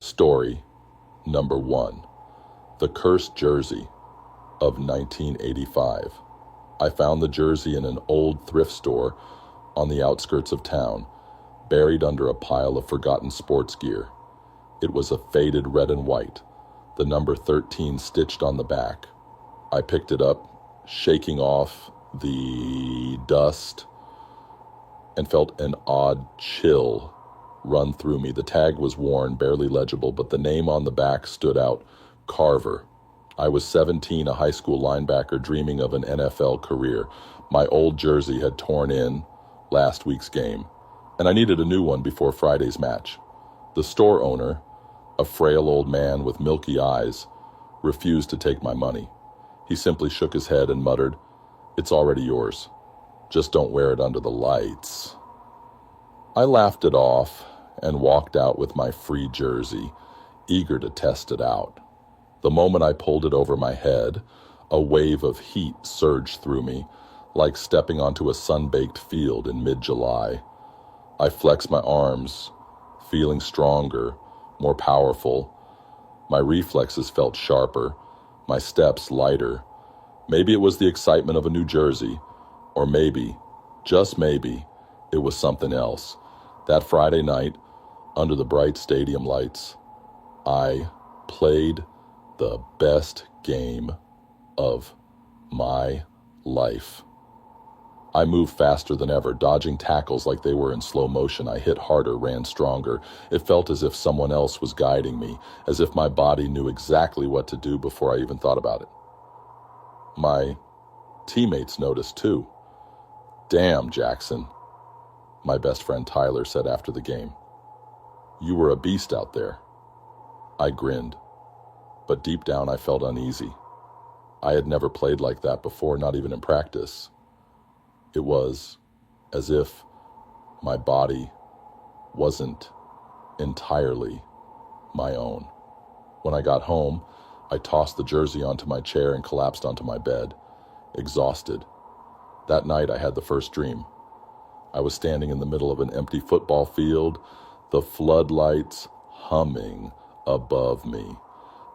Story number 1. The Cursed Jersey of 1985. I found the jersey in an old thrift store on the outskirts of town, buried under a pile of forgotten sports gear. It was a faded red and white, the number 13 stitched on the back. I picked it up, shaking off the dust, and felt an odd chill run through me. The tag was worn, barely legible, but the name on the back stood out: Carver. I was 17, a high school linebacker dreaming of an NFL career. My old jersey had torn in last week's game, and I needed a new one before Friday's match. The store owner, a frail old man with milky eyes, refused to take my money. He simply shook his head and muttered, "It's already yours. Just don't wear it under the lights." I laughed it off and walked out with my free jersey, eager to test it out. The moment I pulled it over my head, a wave of heat surged through me, like stepping onto a sun-baked field in mid-July. I flexed my arms, feeling stronger, more powerful. My reflexes felt sharper, my steps lighter. Maybe it was the excitement of a new jersey, or maybe, just maybe, it was something else. That Friday night, under the bright stadium lights, I played the best game of my life. I moved faster than ever, dodging tackles like they were in slow motion. I hit harder, ran stronger. It felt as if someone else was guiding me, as if my body knew exactly what to do before I even thought about it. My teammates noticed too. "Damn, Jackson," my best friend Tyler said after the game. "You were a beast out there." I grinned, but deep down I felt uneasy. I had never played like that before, not even in practice. It was as if my body wasn't entirely my own. When I got home, I tossed the jersey onto my chair and collapsed onto my bed, exhausted. That night I had the first dream. I was standing in the middle of an empty football field, the floodlights humming above me.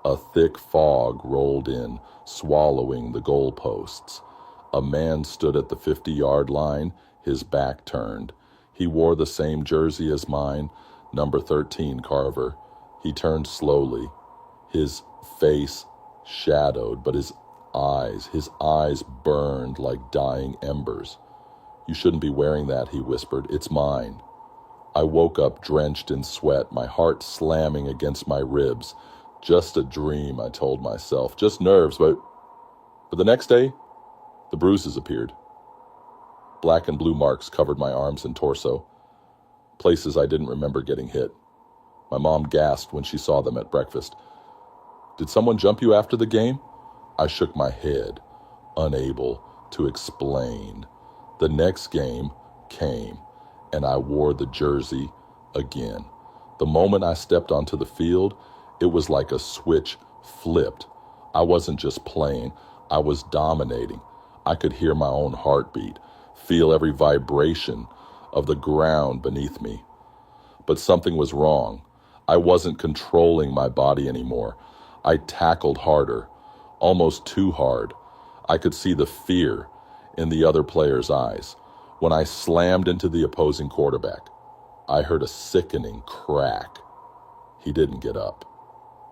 A thick fog rolled in, swallowing the goalposts. A man stood at the 50-yard line, his back turned. He wore the same jersey as mine, number 13, Carver. He turned slowly, his face shadowed, but his eyes burned like dying embers. "You shouldn't be wearing that," he whispered. "It's mine." I woke up drenched in sweat, my heart slamming against my ribs. Just a dream, I told myself. Just nerves, but the next day, the bruises appeared. Black and blue marks covered my arms and torso, places I didn't remember getting hit. My mom gasped when she saw them at breakfast. "Did someone jump you after the game?" I shook my head, unable to explain. The next game came, and I wore the jersey again. The moment I stepped onto the field, it was like a switch flipped. I wasn't just playing, I was dominating. I could hear my own heartbeat, feel every vibration of the ground beneath me. But something was wrong. I wasn't controlling my body anymore. I tackled harder, almost too hard. I could see the fear in the other player's eyes. When I slammed into the opposing quarterback, I heard a sickening crack. He didn't get up.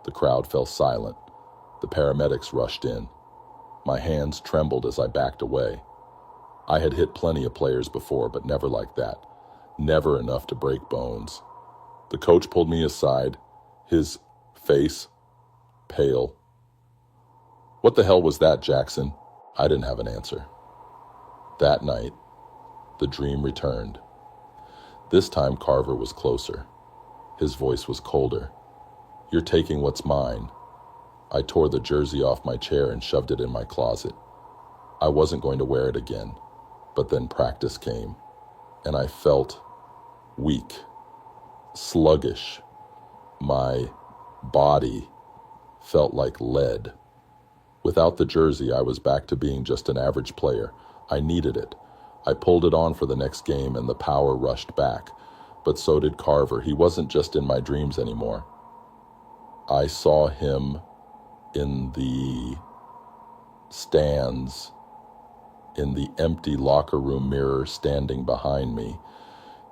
The crowd fell silent. The paramedics rushed in. My hands trembled as I backed away. I had hit plenty of players before, but never like that. Never enough to break bones. The coach pulled me aside, his face pale. "What the hell was that, Jackson?" I didn't have an answer. That night, the dream returned. This time Carver was closer. His voice was colder. "You're taking what's mine." I tore the jersey off my chair and shoved it in my closet. I wasn't going to wear it again, but then practice came, and I felt weak, sluggish. My body felt like lead. Without the jersey, I was back to being just an average player. I needed it. I pulled it on for the next game, and the power rushed back. But so did Carver. He wasn't just in my dreams anymore. I saw him in the stands, in the empty locker room mirror standing behind me.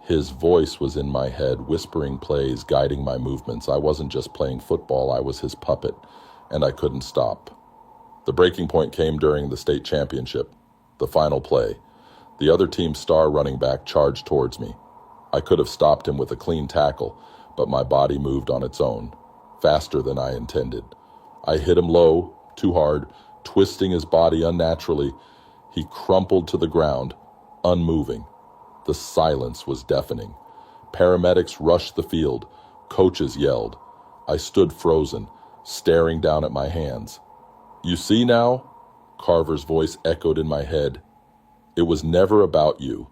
His voice was in my head, whispering plays, guiding my movements. I wasn't just playing football, I was his puppet, and I couldn't stop. The breaking point came during the state championship, the final play. The other team's star running back charged towards me. I could have stopped him with a clean tackle, but my body moved on its own, faster than I intended. I hit him low, too hard, twisting his body unnaturally. He crumpled to the ground, unmoving. The silence was deafening. Paramedics rushed the field. Coaches yelled. I stood frozen, staring down at my hands. "You see now?" Carver's voice echoed in my head. "It was never about you."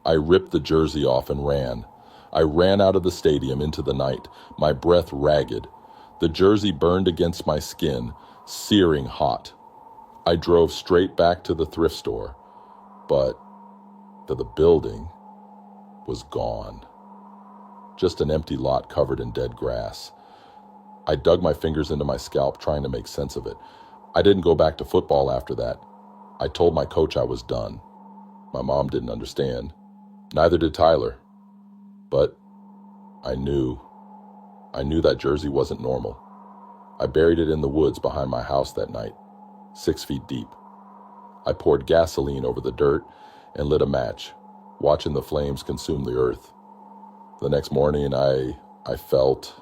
I ripped the jersey off and ran. I ran out of the stadium into the night, my breath ragged. The jersey burned against my skin, searing hot. I drove straight back to the thrift store, but the building was gone. Just an empty lot covered in dead grass. I dug my fingers into my scalp, trying to make sense of it. I didn't go back to football after that. I told my coach I was done. My mom didn't understand. Neither did Tyler. But I knew that jersey wasn't normal. I buried it in the woods behind my house that night, 6 feet deep. I poured gasoline over the dirt and lit a match, watching the flames consume the earth. The next morning, I felt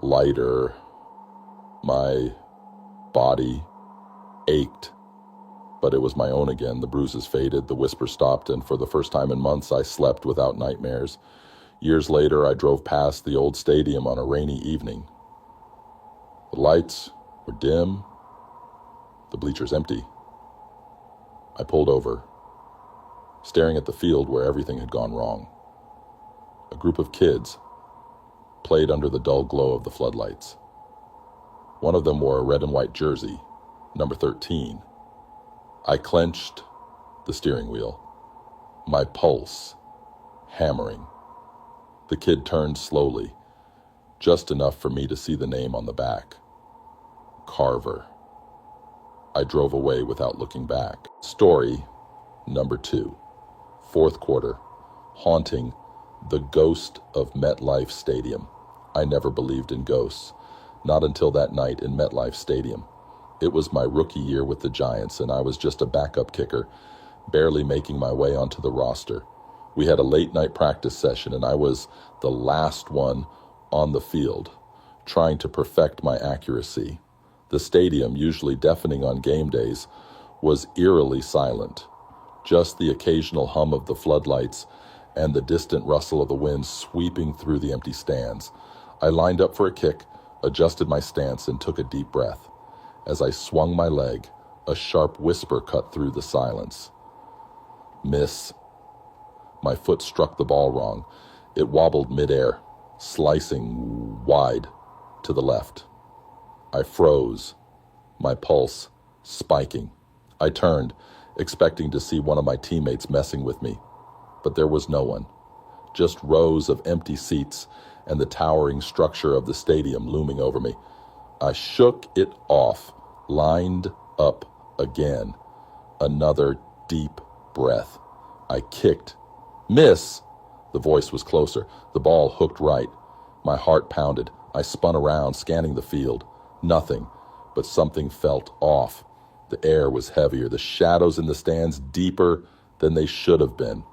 lighter. My body ached, but it was my own again. The bruises faded, the whisper stopped, and for the first time in months, I slept without nightmares. Years later, I drove past the old stadium on a rainy evening. The lights were dim, the bleachers empty. I pulled over, staring at the field where everything had gone wrong. A group of kids played under the dull glow of the floodlights. One of them wore a red and white jersey, number 13. I clenched the steering wheel, my pulse hammering. The kid turned slowly, just enough for me to see the name on the back. Carver. I drove away without looking back. Story number 2, fourth quarter, haunting the ghost of MetLife Stadium. I never believed in ghosts, not until that night in MetLife Stadium. It was my rookie year with the Giants, and I was just a backup kicker, barely making my way onto the roster. We had a late-night practice session, and I was the last one on the field, trying to perfect my accuracy. The stadium, usually deafening on game days, was eerily silent. Just the occasional hum of the floodlights and the distant rustle of the wind sweeping through the empty stands. I lined up for a kick, adjusted my stance, and took a deep breath. As I swung my leg, a sharp whisper cut through the silence. "Miss." My foot struck the ball wrong. It wobbled midair, slicing wide to the left. I froze, my pulse spiking. I turned, expecting to see one of my teammates messing with me, but there was no one. Just rows of empty seats and the towering structure of the stadium looming over me. I shook it off, lined up again. Another deep breath. I kicked. "Miss!" The voice was closer. The ball hooked right. My heart pounded. I spun around, scanning the field. Nothing, but something felt off. The air was heavier, the shadows in the stands deeper than they should have been.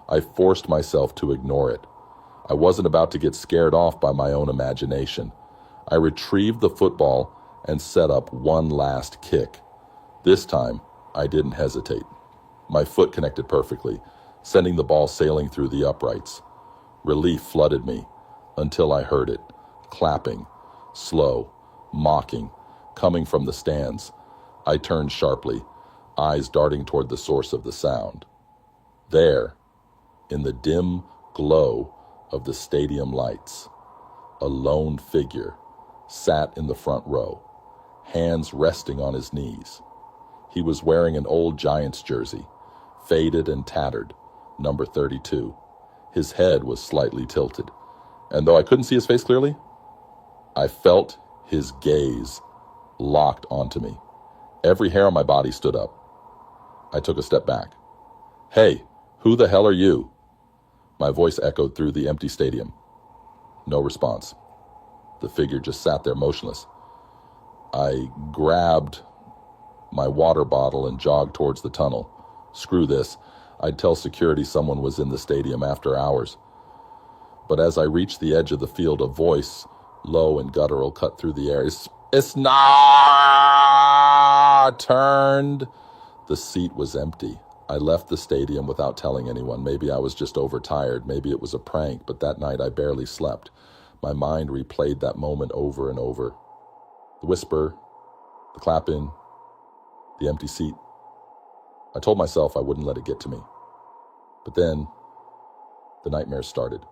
I forced myself to ignore it. I wasn't about to get scared off by my own imagination. I retrieved the football and set up one last kick. This time, I didn't hesitate. My foot connected perfectly, sending the ball sailing through the uprights. Relief flooded me until I heard it, clapping, slow, mocking, coming from the stands. I turned sharply, eyes darting toward the source of the sound. There, in the dim glow of the stadium lights, a lone figure sat in the front row, hands resting on his knees. He was wearing an old Giants jersey, faded and tattered, number 32. His head was slightly tilted, and though I couldn't see his face clearly, I felt his gaze locked onto me. Every hair on my body stood up. I took a step back. "Hey, who the hell are you?" My voice echoed through the empty stadium. No response. The figure just sat there motionless. I grabbed my water bottle and jogged towards the tunnel. Screw this. I'd tell security someone was in the stadium after hours. But as I reached the edge of the field, a voice, low and guttural, cut through the air. It's not turned. The seat was empty. I left the stadium without telling anyone. Maybe I was just overtired. Maybe it was a prank, but that night I barely slept. My mind replayed that moment over and over. The whisper, the clap-in, the empty seat. I told myself I wouldn't let it get to me. But then, the nightmares started.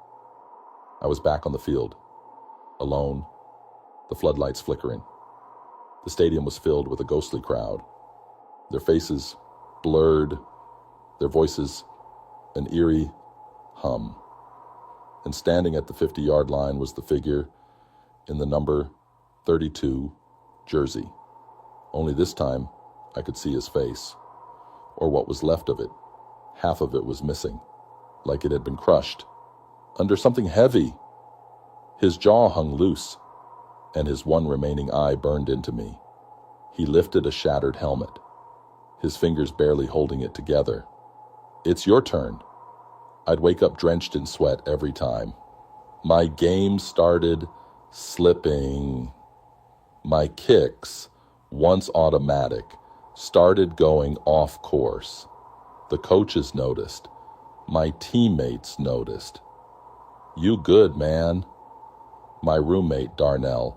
I was back on the field, alone, the floodlights flickering. The stadium was filled with a ghostly crowd. Their faces blurred, their voices an eerie hum. And standing at the 50-yard line was the figure in the number 32 jersey. Only this time, I could see his face, or what was left of it. Half of it was missing, like it had been crushed under something heavy. His jaw hung loose, and his one remaining eye burned into me. He lifted a shattered helmet, his fingers barely holding it together. "It's your turn." I'd wake up drenched in sweat every time. My game started slipping. My kicks, once automatic, started going off course. The coaches noticed. My teammates noticed. "You good, man?" My roommate, Darnell,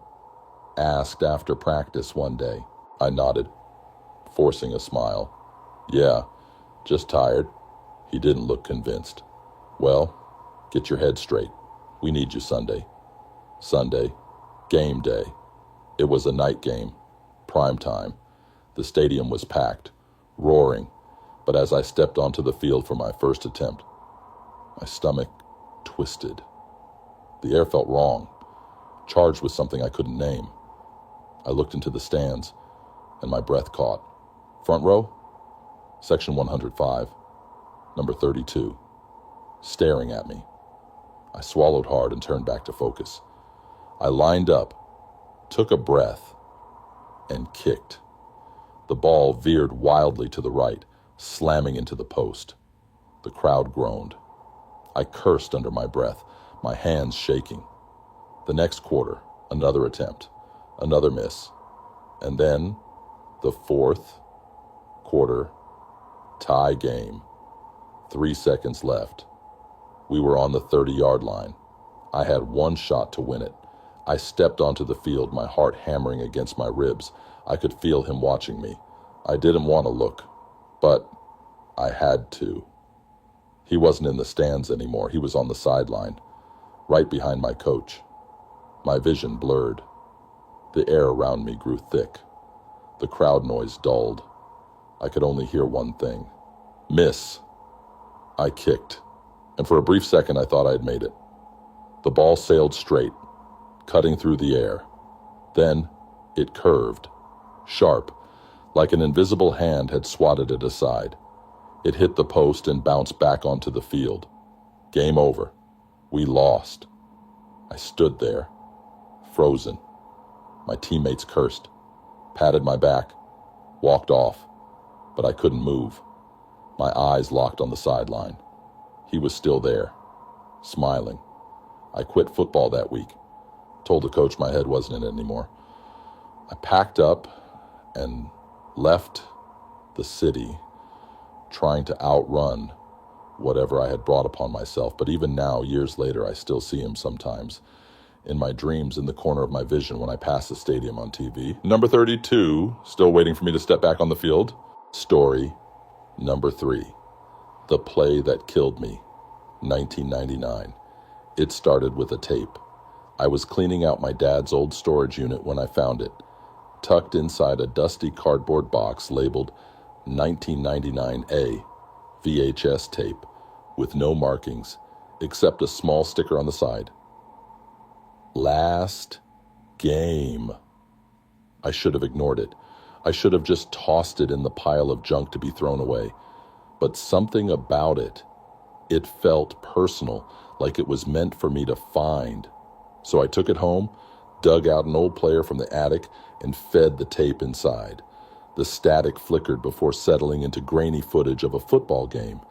asked after practice one day. I nodded, forcing a smile. "Yeah, just tired." He didn't look convinced. "Well, get your head straight. We need you Sunday." Sunday, game day. It was a night game, prime time. The stadium was packed, roaring, but as I stepped onto the field for my first attempt, my stomach twisted. The air felt wrong, charged with something I couldn't name. I looked into the stands, and my breath caught. Front row, section 105, number 32, staring at me. I swallowed hard and turned back to focus. I lined up, took a breath, and kicked. The ball veered wildly to the right, slamming into the post. The crowd groaned. I cursed under my breath, my hands shaking. The next quarter, another attempt, another miss, and then the fourth quarter tie game. 3 seconds left. We were on the 30-yard line. I had one shot to win it. I stepped onto the field, my heart hammering against my ribs. I could feel him watching me. I didn't want to look, but I had to. He wasn't in the stands anymore. He was on the sideline, right behind my coach. My vision blurred. The air around me grew thick. The crowd noise dulled. I could only hear one thing. Miss. I kicked, and for a brief second I thought I had made it. The ball sailed straight, cutting through the air. Then it curved, sharp, like an invisible hand had swatted it aside. It hit the post and bounced back onto the field. Game over. We lost. I stood there, frozen. My teammates cursed, patted my back, walked off, but I couldn't move. My eyes locked on the sideline. He was still there, smiling. I quit football that week. Told the coach my head wasn't in it anymore. I packed up and left the city, trying to outrun whatever I had brought upon myself. But even now, years later, I still see him sometimes in my dreams, in the corner of my vision when I pass the stadium on TV. Number 32, still waiting for me to step back on the field. Story number 3, The Play That Killed Me, 1999. It started with a tape. I was cleaning out my dad's old storage unit when I found it, tucked inside a dusty cardboard box labeled 1999A VHS tape with no markings except a small sticker on the side. Last game. I should have ignored it. I should have just tossed it in the pile of junk to be thrown away. But something about it, it felt personal, like it was meant for me to find. So I took it home, dug out an old player from the attic, and fed the tape inside. The static flickered before settling into grainy footage of a football game.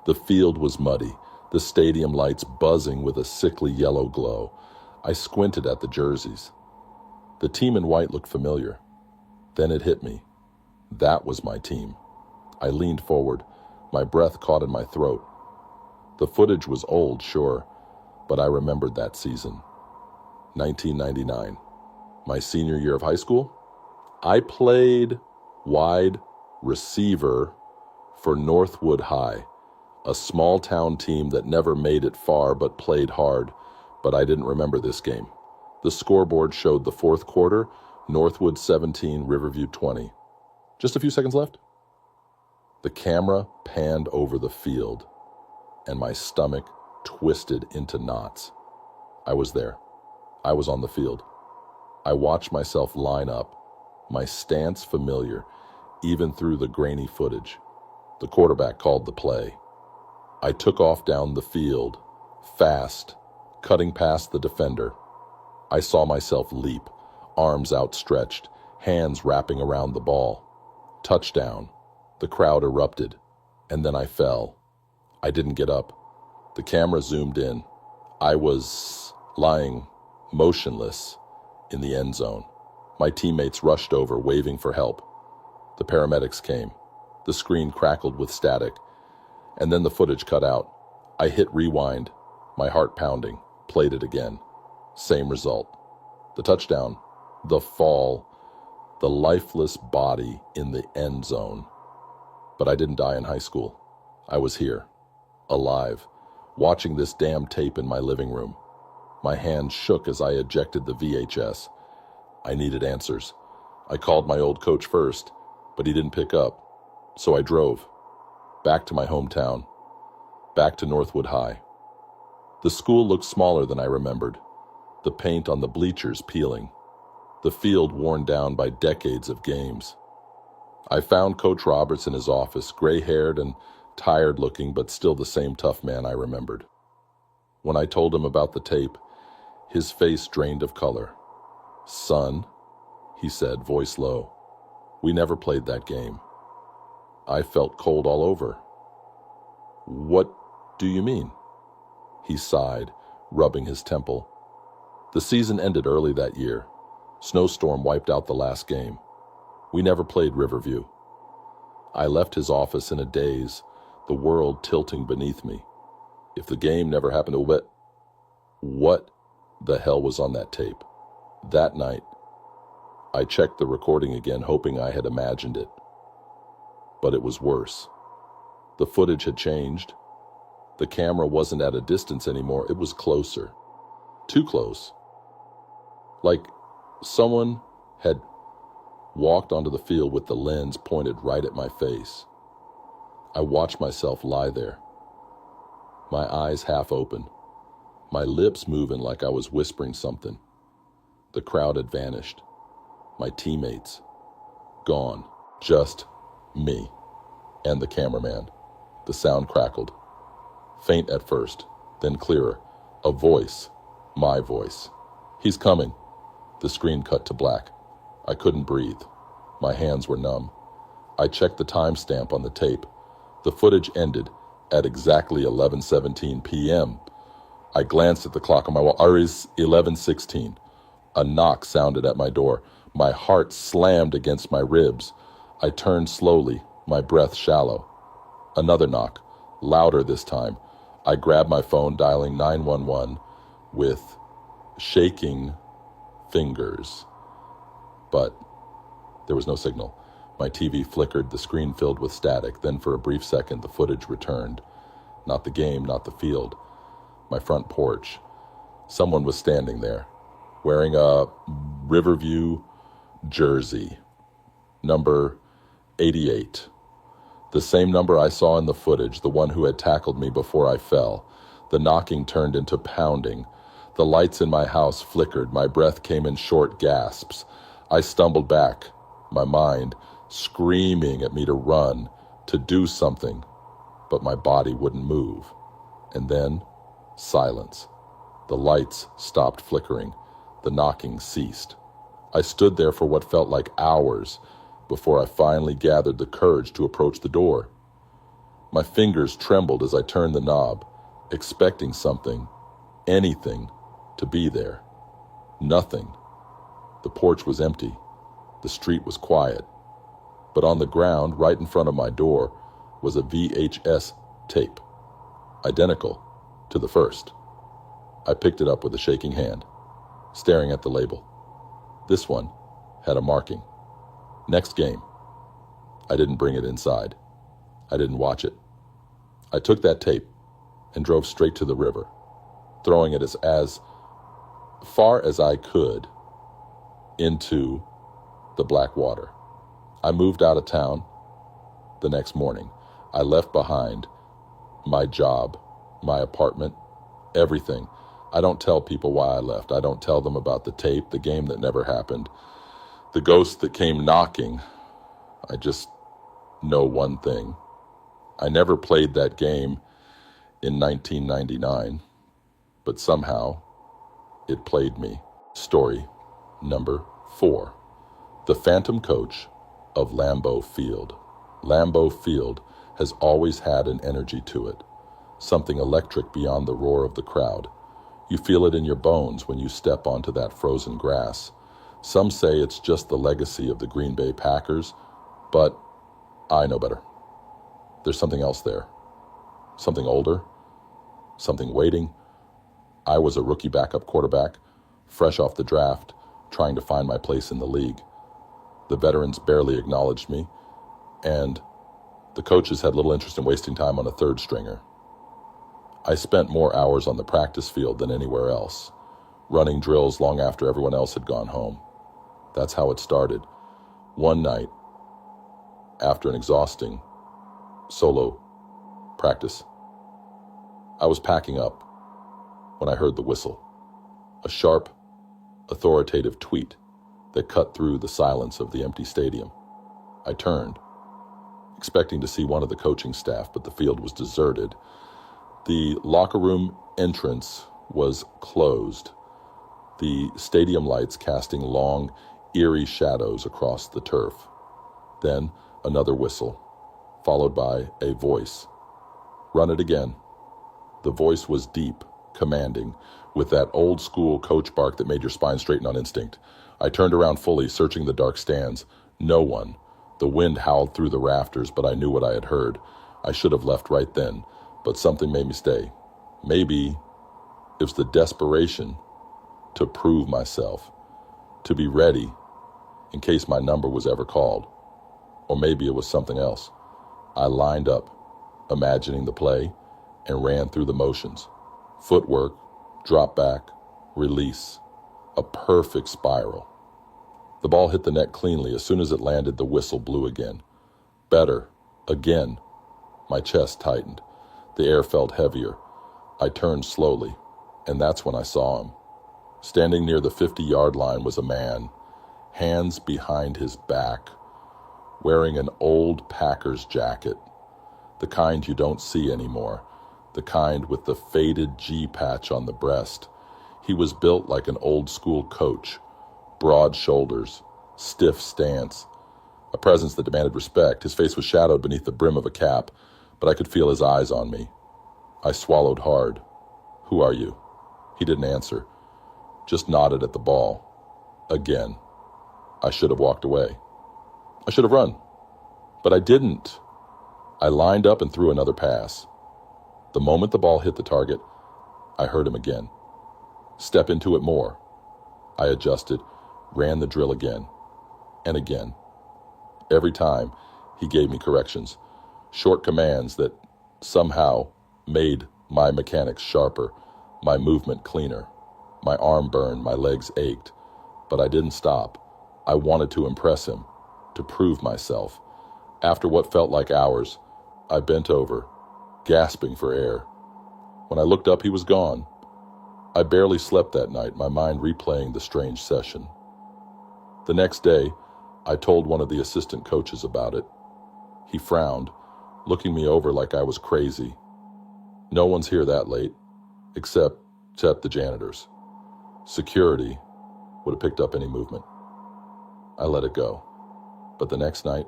The field was muddy, the stadium lights buzzing with a sickly yellow glow. I squinted at the jerseys. The team in white looked familiar. Then it hit me. That was my team. I leaned forward, my breath caught in my throat. The footage was old, sure, but I remembered that season. 1999, my senior year of high school. I played wide receiver for Northwood High, a small-town team that never made it far but played hard, but I didn't remember this game. The scoreboard showed the fourth quarter, Northwood 17, Riverview 20. Just a few seconds left. The camera panned over the field, and my stomach twisted into knots. I was there. I was on the field. I watched myself line up, my stance familiar, even through the grainy footage. The quarterback called the play. I took off down the field, fast, cutting past the defender. I saw myself leap, arms outstretched, hands wrapping around the ball. Touchdown. The crowd erupted, and then I fell. I didn't get up. The camera zoomed in. I was lying motionless in the end zone. My teammates rushed over, waving for help. The paramedics came. The screen crackled with static, and then the footage cut out. I hit rewind, my heart pounding, played it again. Same result. The touchdown, the fall, the lifeless body in the end zone. But I didn't die in high school. I was here, alive, watching this damn tape in my living room. My hands shook as I ejected the VHS. I needed answers. I called my old coach first, but he didn't pick up. So I drove, back to my hometown, back to Northwood High. The school looked smaller than I remembered, the paint on the bleachers peeling, the field worn down by decades of games. I found Coach Roberts in his office, gray-haired and tired-looking, but still the same tough man I remembered. When I told him about the tape, his face drained of color. "Son," he said, voice low, "we never played that game." I felt cold all over. "What do you mean?" He sighed, rubbing his temple. The season ended early that year. Snowstorm wiped out the last game. We never played Riverview. I left his office in a daze, the world tilting beneath me. If the game never happened to bet, what the hell was on that tape? That night, I checked the recording again, hoping I had imagined it. But it was worse. The footage had changed. The camera wasn't at a distance anymore, it was closer. Too close. Like someone had walked onto the field with the lens pointed right at my face. I watched myself lie there, my eyes half open, my lips moving like I was whispering something. The crowd had vanished. My teammates, gone. Just me and the cameraman. The sound crackled. Faint at first, then clearer. A voice, my voice. "He's coming." The screen cut to black. I couldn't breathe. My hands were numb. I checked the timestamp on the tape. The footage ended at exactly 11:17 p.m. I glanced at the clock on my wall. It was 11:16. A knock sounded at my door. My heart slammed against my ribs. I turned slowly, my breath shallow. Another knock, louder this time. I grabbed my phone, dialing 911 with shaking fingers. But there was no signal. My TV flickered, the screen filled with static. Then for a brief second, the footage returned. Not the game, not the field. My front porch. Someone was standing there, wearing a Riverview jersey, number 88. The same number I saw in the footage, the one who had tackled me before I fell. The knocking turned into pounding. The lights in my house flickered. My breath came in short gasps. I stumbled back, my mind screaming at me to run, to do something, but my body wouldn't move. And then, silence. The lights stopped flickering. The knocking ceased. I stood there for what felt like hours before I finally gathered the courage to approach the door. My fingers trembled as I turned the knob, expecting something, anything, to be there. Nothing. The porch was empty. The street was quiet. But on the ground, right in front of my door, was a VHS tape, identical to the first. I picked it up with a shaking hand, staring at the label. This one had a marking. Next game. I didn't bring it inside. I didn't watch it. I took that tape and drove straight to the river, throwing it as far as I could into the black water. I moved out of town the next morning. I left behind my job, my apartment, everything. I don't tell people why I left. I don't tell them about the tape, the game that never happened, the ghost that came knocking. I just know one thing. I never played that game in 1999, but somehow it played me. Story number 4. The Phantom Coach of Lambeau Field. Lambeau Field has always had an energy to it, something electric beyond the roar of the crowd. You feel it in your bones when you step onto that frozen grass. Some say it's just the legacy of the Green Bay Packers, but I know better. There's something else there. Something older. Something waiting. I was a rookie backup quarterback, fresh off the draft, trying to find my place in the league. The veterans barely acknowledged me, and the coaches had little interest in wasting time on a third stringer. I spent more hours on the practice field than anywhere else, running drills long after everyone else had gone home. That's how it started. One night, after an exhausting solo practice, I was packing up when I heard the whistle, a sharp, authoritative tweet that cut through the silence of the empty stadium. I turned, expecting to see one of the coaching staff, but the field was deserted. The locker room entrance was closed, the stadium lights casting long, eerie shadows across the turf. Then another whistle, followed by a voice. Run it again. The voice was deep, commanding, with that old-school coach bark that made your spine straighten on instinct. I turned around fully, searching the dark stands. No one. The wind howled through the rafters, but I knew what I had heard. I should have left right then, but something made me stay. Maybe it was the desperation to prove myself, to be ready in case my number was ever called. Or maybe it was something else. I lined up, imagining the play, and ran through the motions. Footwork, drop back, release, a perfect spiral. The ball hit the net cleanly. As soon as it landed, the whistle blew again. Better, again. My chest tightened. The air felt heavier. I turned slowly, and that's when I saw him. Standing near the 50-yard line was a man, hands behind his back, wearing an old Packers jacket, the kind you don't see anymore, the kind with the faded G patch on the breast. He was built like an old-school coach, broad shoulders, stiff stance, a presence that demanded respect. His face was shadowed beneath the brim of a cap, but I could feel his eyes on me. I swallowed hard. "Who are you?" He didn't answer, just nodded at the ball. Again. I should have walked away. I should have run, but I didn't. I lined up and threw another pass. The moment the ball hit the target, I heard him again. Step into it more. I adjusted, ran the drill again, and again. Every time, he gave me corrections, short commands that somehow made my mechanics sharper, my movement cleaner. My arm burned, my legs ached, but I didn't stop. I wanted to impress him, to prove myself. After what felt like hours, I bent over, gasping for air. When I looked up, he was gone. I barely slept that night, my mind replaying the strange session. The next day, I told one of the assistant coaches about it. He frowned, looking me over like I was crazy. No one's here that late, except the janitors. Security would have picked up any movement. I let it go. But the next night,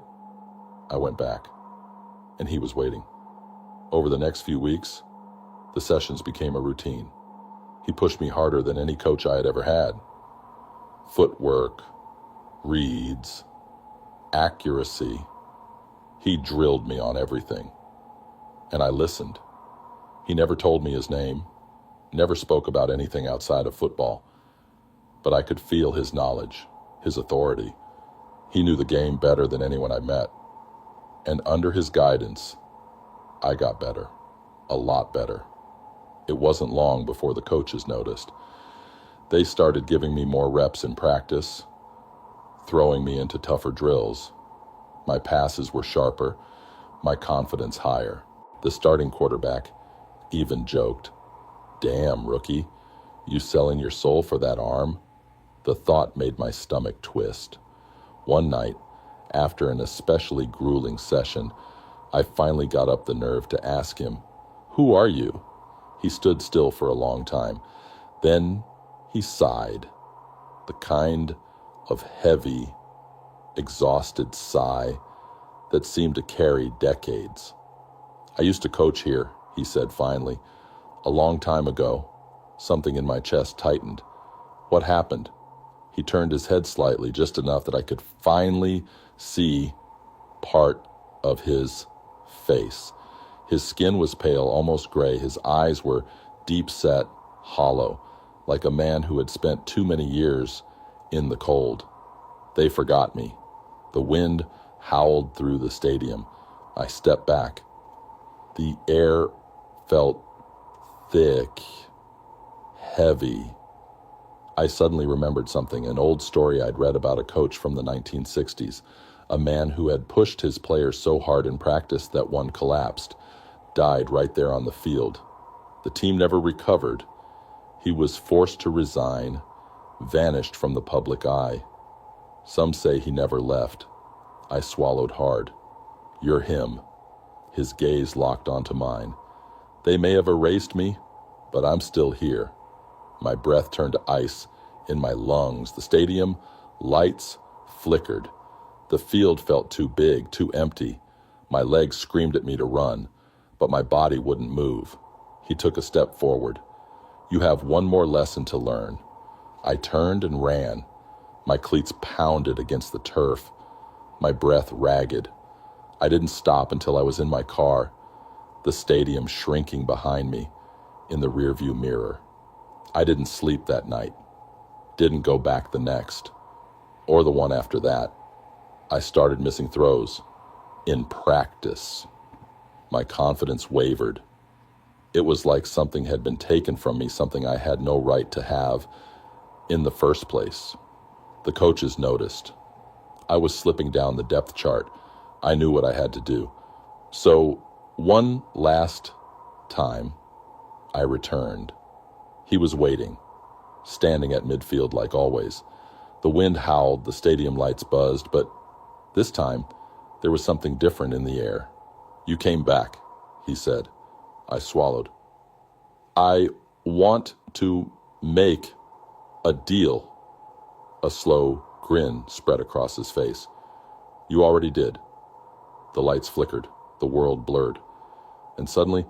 I went back, and he was waiting. Over the next few weeks, the sessions became a routine. He pushed me harder than any coach I had ever had. Footwork, reads, accuracy. He drilled me on everything. And I listened. He never told me his name, never spoke about anything outside of football. But I could feel his knowledge, his authority. He knew the game better than anyone I met. And under his guidance, I got better, a lot better. It wasn't long before the coaches noticed. They started giving me more reps in practice, throwing me into tougher drills. My passes were sharper, my confidence higher. The starting quarterback even joked, "Damn, rookie, you selling your soul for that arm?" The thought made my stomach twist. One night, after an especially grueling session, I finally got up the nerve to ask him, "Who are you?" He stood still for a long time. Then he sighed, the kind of heavy, exhausted sigh that seemed to carry decades. "I used to coach here," he said finally. "A long time ago." Something in my chest tightened. "What happened?" He turned his head slightly, just enough that I could finally see part of his face. His skin was pale, almost gray. His eyes were deep-set, hollow, like a man who had spent too many years in the cold. They forgot me. The wind howled through the stadium. I stepped back. The air felt thick, heavy. I suddenly remembered something, an old story I'd read about a coach from the 1960s, a man who had pushed his players so hard in practice that one collapsed, died right there on the field. The team never recovered. He was forced to resign, vanished from the public eye. Some say he never left. I swallowed hard. "You're him." His gaze locked onto mine. "They may have erased me, but I'm still here." My breath turned to ice in my lungs. The stadium lights flickered. The field felt too big, too empty. My legs screamed at me to run, but my body wouldn't move. He took a step forward. "You have one more lesson to learn." I turned and ran. My cleats pounded against the turf, my breath ragged. I didn't stop until I was in my car, the stadium shrinking behind me in the rearview mirror. I didn't sleep that night, didn't go back the next, or the one after that. I started missing throws in practice. My confidence wavered. It was like something had been taken from me, something I had no right to have in the first place. The coaches noticed. I was slipping down the depth chart. I knew what I had to do. So one last time, I returned. He was waiting, standing at midfield like always. The wind howled, the stadium lights buzzed, but this time there was something different in the air. "You came back," he said. I swallowed. "I want to make a deal." A slow grin spread across his face. "You already did." The lights flickered, the world blurred. And suddenly,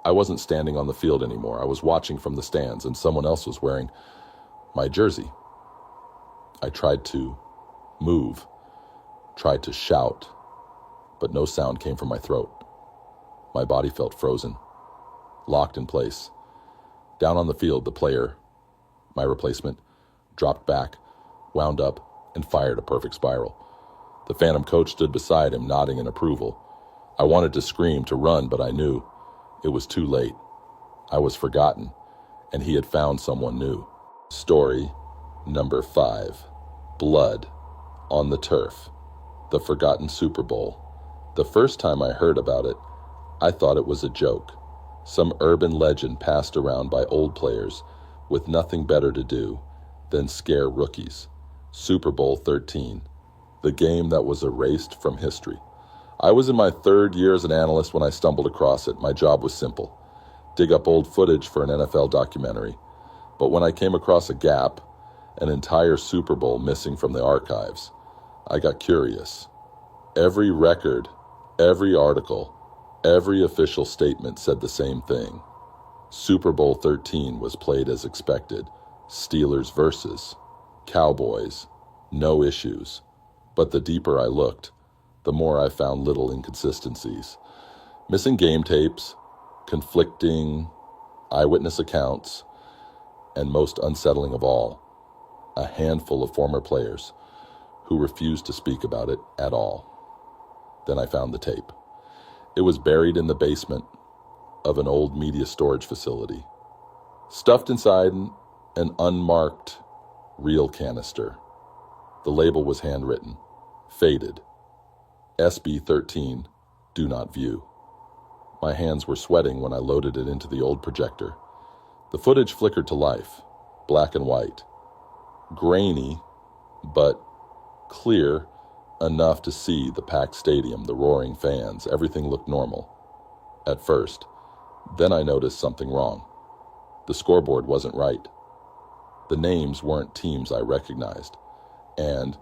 I wasn't standing on the field anymore. I was watching from the stands, and someone else was wearing my jersey. I tried to move, tried to shout, but no sound came from my throat. My body felt frozen, locked in place. Down on the field, the player, my replacement, dropped back, wound up, and fired a perfect spiral. The phantom coach stood beside him, nodding in approval. I wanted to scream, to run, but I knew it was too late. I was forgotten, and he had found someone new. Story number 5. Blood on the Turf. The Forgotten Super Bowl. The first time I heard about it, I thought it was a joke. Some urban legend passed around by old players with nothing better to do than scare rookies. Super Bowl 13, the game that was erased from history. I was in my third year as an analyst when I stumbled across it. My job was simple: dig up old footage for an NFL documentary. But when I came across a gap, an entire Super Bowl missing from the archives, I got curious. Every record, every article, every official statement said the same thing. Super Bowl 13 was played as expected. Steelers versus Cowboys, no issues. But the deeper I looked, the more I found little inconsistencies. Missing game tapes, conflicting eyewitness accounts, and most unsettling of all, a handful of former players who refused to speak about it at all. Then I found the tape. It was buried in the basement of an old media storage facility, stuffed inside an unmarked reel canister. The label was handwritten, faded, SB13, do not view. My hands were sweating when I loaded it into the old projector. The footage flickered to life, black and white, grainy, but clear enough to see the packed stadium, the roaring fans. Everything looked normal at first. Then I noticed something wrong. The scoreboard wasn't right. The names weren't teams I recognized. And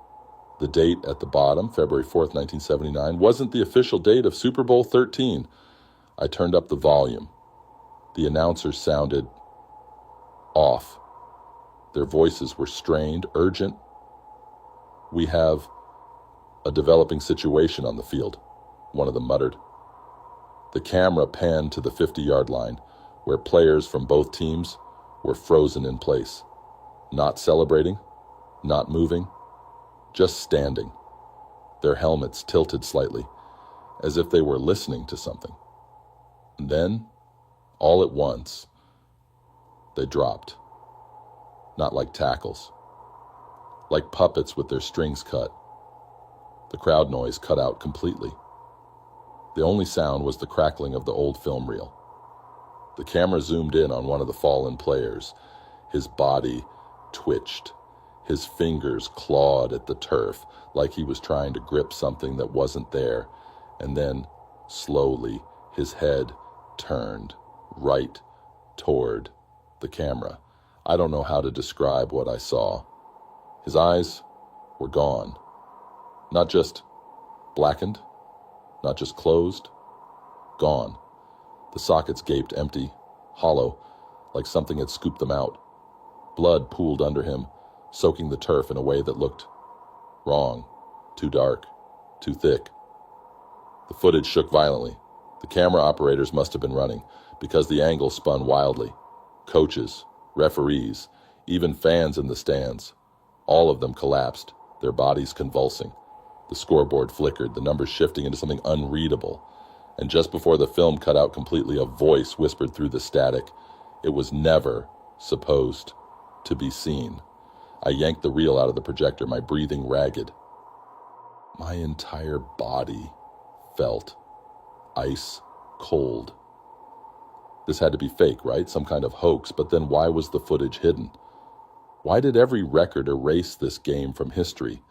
the date at the bottom, February 4th, 1979, wasn't the official date of Super Bowl 13. I turned up the volume. The announcers sounded off. Their voices were strained, urgent. "We have a developing situation on the field," one of them muttered. The camera panned to the 50-yard line, where players from both teams were frozen in place, not celebrating, not moving, just standing, their helmets tilted slightly, as if they were listening to something. And then, all at once, they dropped. Not like tackles, like puppets with their strings cut. The crowd noise cut out completely. The only sound was the crackling of the old film reel. The camera zoomed in on one of the fallen players. His body twitched. His fingers clawed at the turf like he was trying to grip something that wasn't there. And then, slowly, his head turned right toward the camera. I don't know how to describe what I saw. His eyes were gone. Not just blackened, not just closed, gone. The sockets gaped empty, hollow, like something had scooped them out. Blood pooled under him, soaking the turf in a way that looked wrong, too dark, too thick. The footage shook violently. The camera operators must have been running, because the angle spun wildly. Coaches, referees, even fans in the stands, all of them collapsed, their bodies convulsing. The scoreboard flickered, the numbers shifting into something unreadable. And just before the film cut out completely, a voice whispered through the static. It was never supposed to be seen. I yanked the reel out of the projector, my breathing ragged. My entire body felt ice cold. This had to be fake, right? Some kind of hoax. But then why was the footage hidden? Why did every record erase this game from history?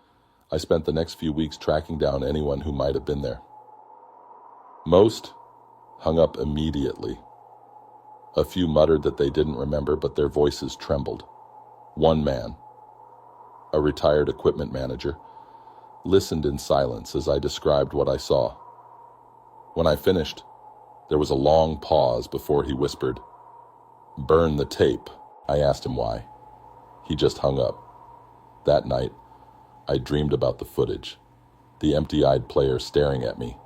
I spent the next few weeks tracking down anyone who might have been there. Most hung up immediately. A few muttered that they didn't remember, but their voices trembled. One man, a retired equipment manager, listened in silence as I described what I saw. When I finished, there was a long pause before he whispered, "Burn the tape." I asked him why. He just hung up. That night, I dreamed about the footage, the empty-eyed player staring at me,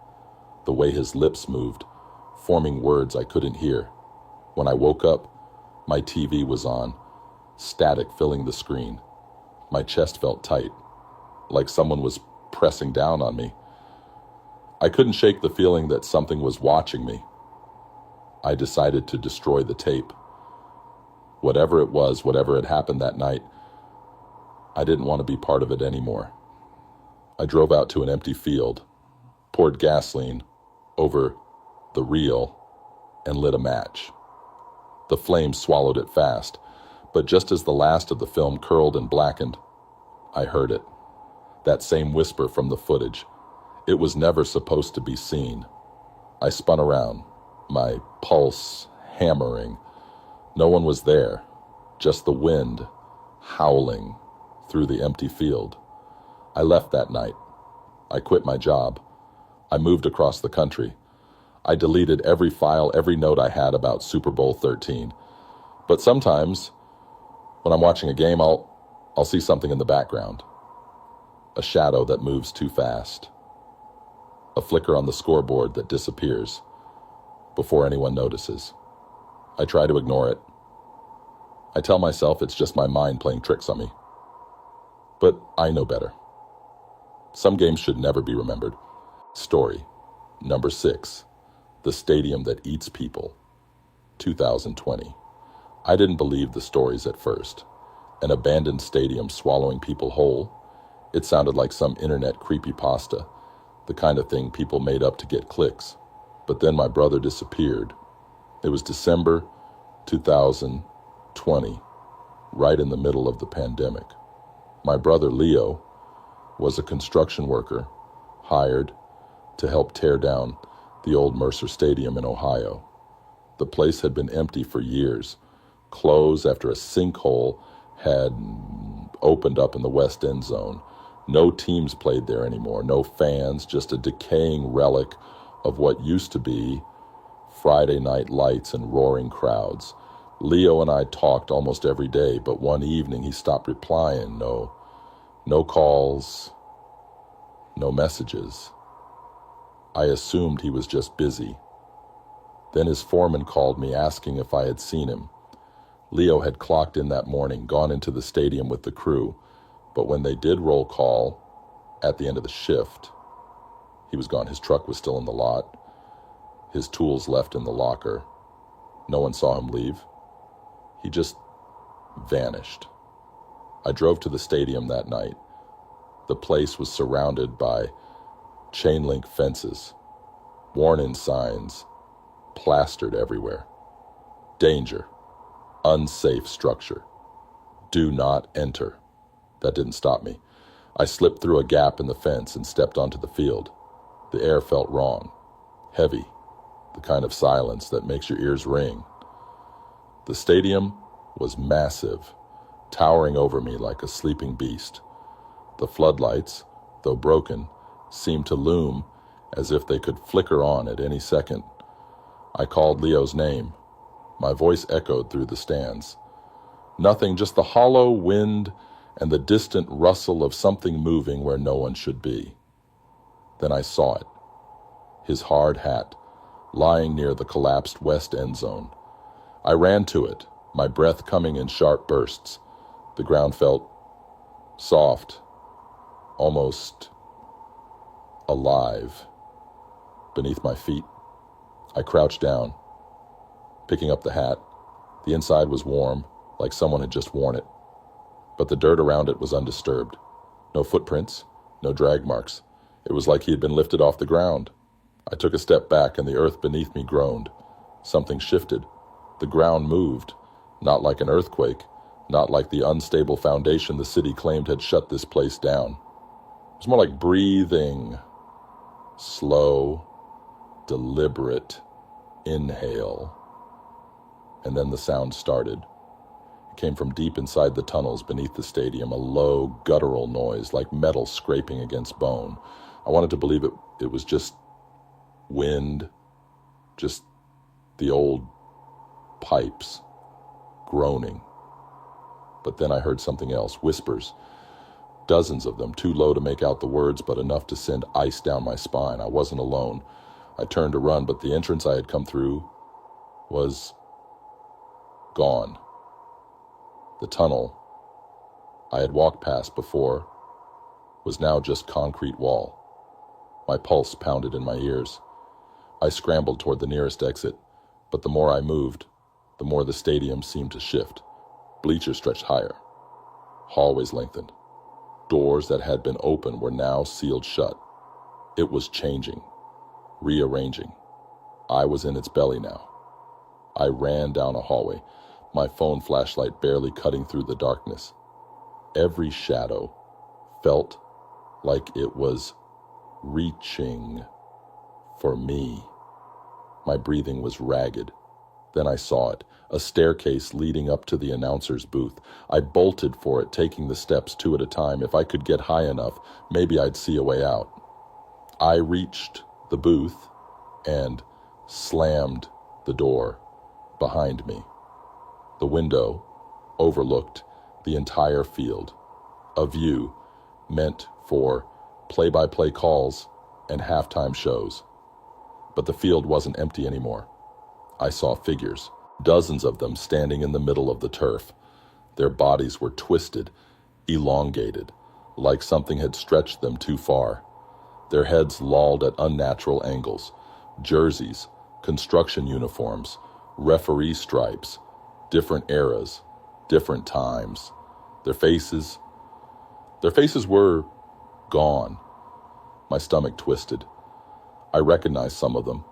the way his lips moved, forming words I couldn't hear. When I woke up, my TV was on, static filling the screen. My chest felt tight, like someone was pressing down on me. I couldn't shake the feeling that something was watching me. I decided to destroy the tape. Whatever it was, whatever had happened that night, I didn't want to be part of it anymore. I drove out to an empty field, poured gasoline over the reel, and lit a match. The flames swallowed it fast, but just as the last of the film curled and blackened, I heard it. That same whisper from the footage. It was never supposed to be seen. I spun around, my pulse hammering. No one was there, just the wind howling through the empty field. I left that night. I quit my job. I moved across the country. I deleted every file, every note I had about Super Bowl 13. But sometimes, when I'm watching a game, I'll see something in the background. A shadow that moves too fast. A flicker on the scoreboard that disappears before anyone notices. I try to ignore it. I tell myself it's just my mind playing tricks on me. But I know better. Some games should never be remembered. Story number 6. The Stadium That Eats People, 2020. I didn't believe the stories at first. An abandoned stadium swallowing people whole. It sounded like some internet creepypasta, the kind of thing people made up to get clicks. But then my brother disappeared. It was December 2020, right in the middle of the pandemic. My brother Leo was a construction worker hired to help tear down the old Mercer Stadium in Ohio. The place had been empty for years, closed after a sinkhole had opened up in the west end zone. No teams played there anymore, no fans, just a decaying relic of what used to be Friday night lights and roaring crowds. Leo and I talked almost every day, but one evening he stopped replying. No calls, no messages. I assumed he was just busy. Then his foreman called me asking if I had seen him. Leo had clocked in that morning, gone into the stadium with the crew, but when they did roll call at the end of the shift, he was gone. His truck was still in the lot, his tools left in the locker. No one saw him leave. He just vanished. I drove to the stadium that night. The place was surrounded by chain link fences, warning signs plastered everywhere. Danger, unsafe structure, do not enter. That didn't stop me. I slipped through a gap in the fence and stepped onto the field. The air felt wrong, heavy, the kind of silence that makes your ears ring. The stadium was massive, towering over me like a sleeping beast. The floodlights, though broken, seemed to loom as if they could flicker on at any second. I called Leo's name. My voice echoed through the stands. Nothing, just the hollow wind and the distant rustle of something moving where no one should be. Then I saw it. His hard hat, lying near the collapsed west end zone. I ran to it, my breath coming in sharp bursts. The ground felt soft, almost alive beneath my feet. I crouched down, picking up the hat. The inside was warm, like someone had just worn it. But the dirt around it was undisturbed. No footprints, no drag marks. It was like he had been lifted off the ground. I took a step back and the earth beneath me groaned. Something shifted. The ground moved, not like an earthquake, not like the unstable foundation the city claimed had shut this place down. It was more like breathing. Slow, deliberate inhale. And then the sound started. It came from deep inside the tunnels beneath the stadium, a low, guttural noise like metal scraping against bone. I wanted to believe it was just wind, just the old pipes groaning. But then I heard something else, whispers, dozens of them, too low to make out the words, but enough to send ice down my spine. I wasn't alone. I turned to run, but the entrance I had come through was gone. The tunnel I had walked past before was now just concrete wall. My pulse pounded in my ears. I scrambled toward the nearest exit, but the more I moved, the more the stadium seemed to shift. Bleachers stretched higher. Hallways lengthened. Doors that had been open were now sealed shut. It was changing, rearranging. I was in its belly now. I ran down a hallway, my phone flashlight barely cutting through the darkness. Every shadow, felt like it was reaching for me. My breathing was ragged. Then I saw it, a staircase leading up to the announcer's booth. I bolted for it, taking the steps two at a time. If I could get high enough, maybe I'd see a way out. I reached the booth and slammed the door behind me. The window overlooked the entire field, a view meant for play-by-play calls and halftime shows. But the field wasn't empty anymore. I saw figures, dozens of them standing in the middle of the turf. Their bodies were twisted, elongated, like something had stretched them too far. Their heads lolled at unnatural angles. Jerseys, construction uniforms, referee stripes, different eras, different times. Their faces were gone. My stomach twisted. I recognized some of them.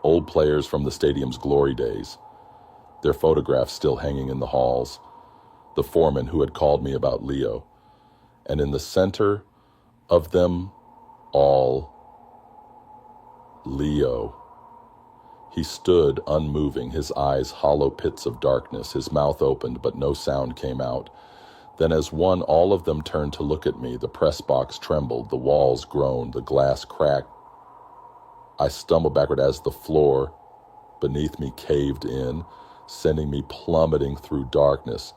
Old players from the stadium's glory days. Their photographs still hanging in the halls. The foreman who had called me about Leo. And in the center of them all, Leo. He stood unmoving, his eyes hollow pits of darkness, his mouth opened, but no sound came out. Then as one, all of them turned to look at me. The press box trembled, the walls groaned, the glass cracked. I stumbled backward as the floor beneath me caved in, sending me plummeting through darkness.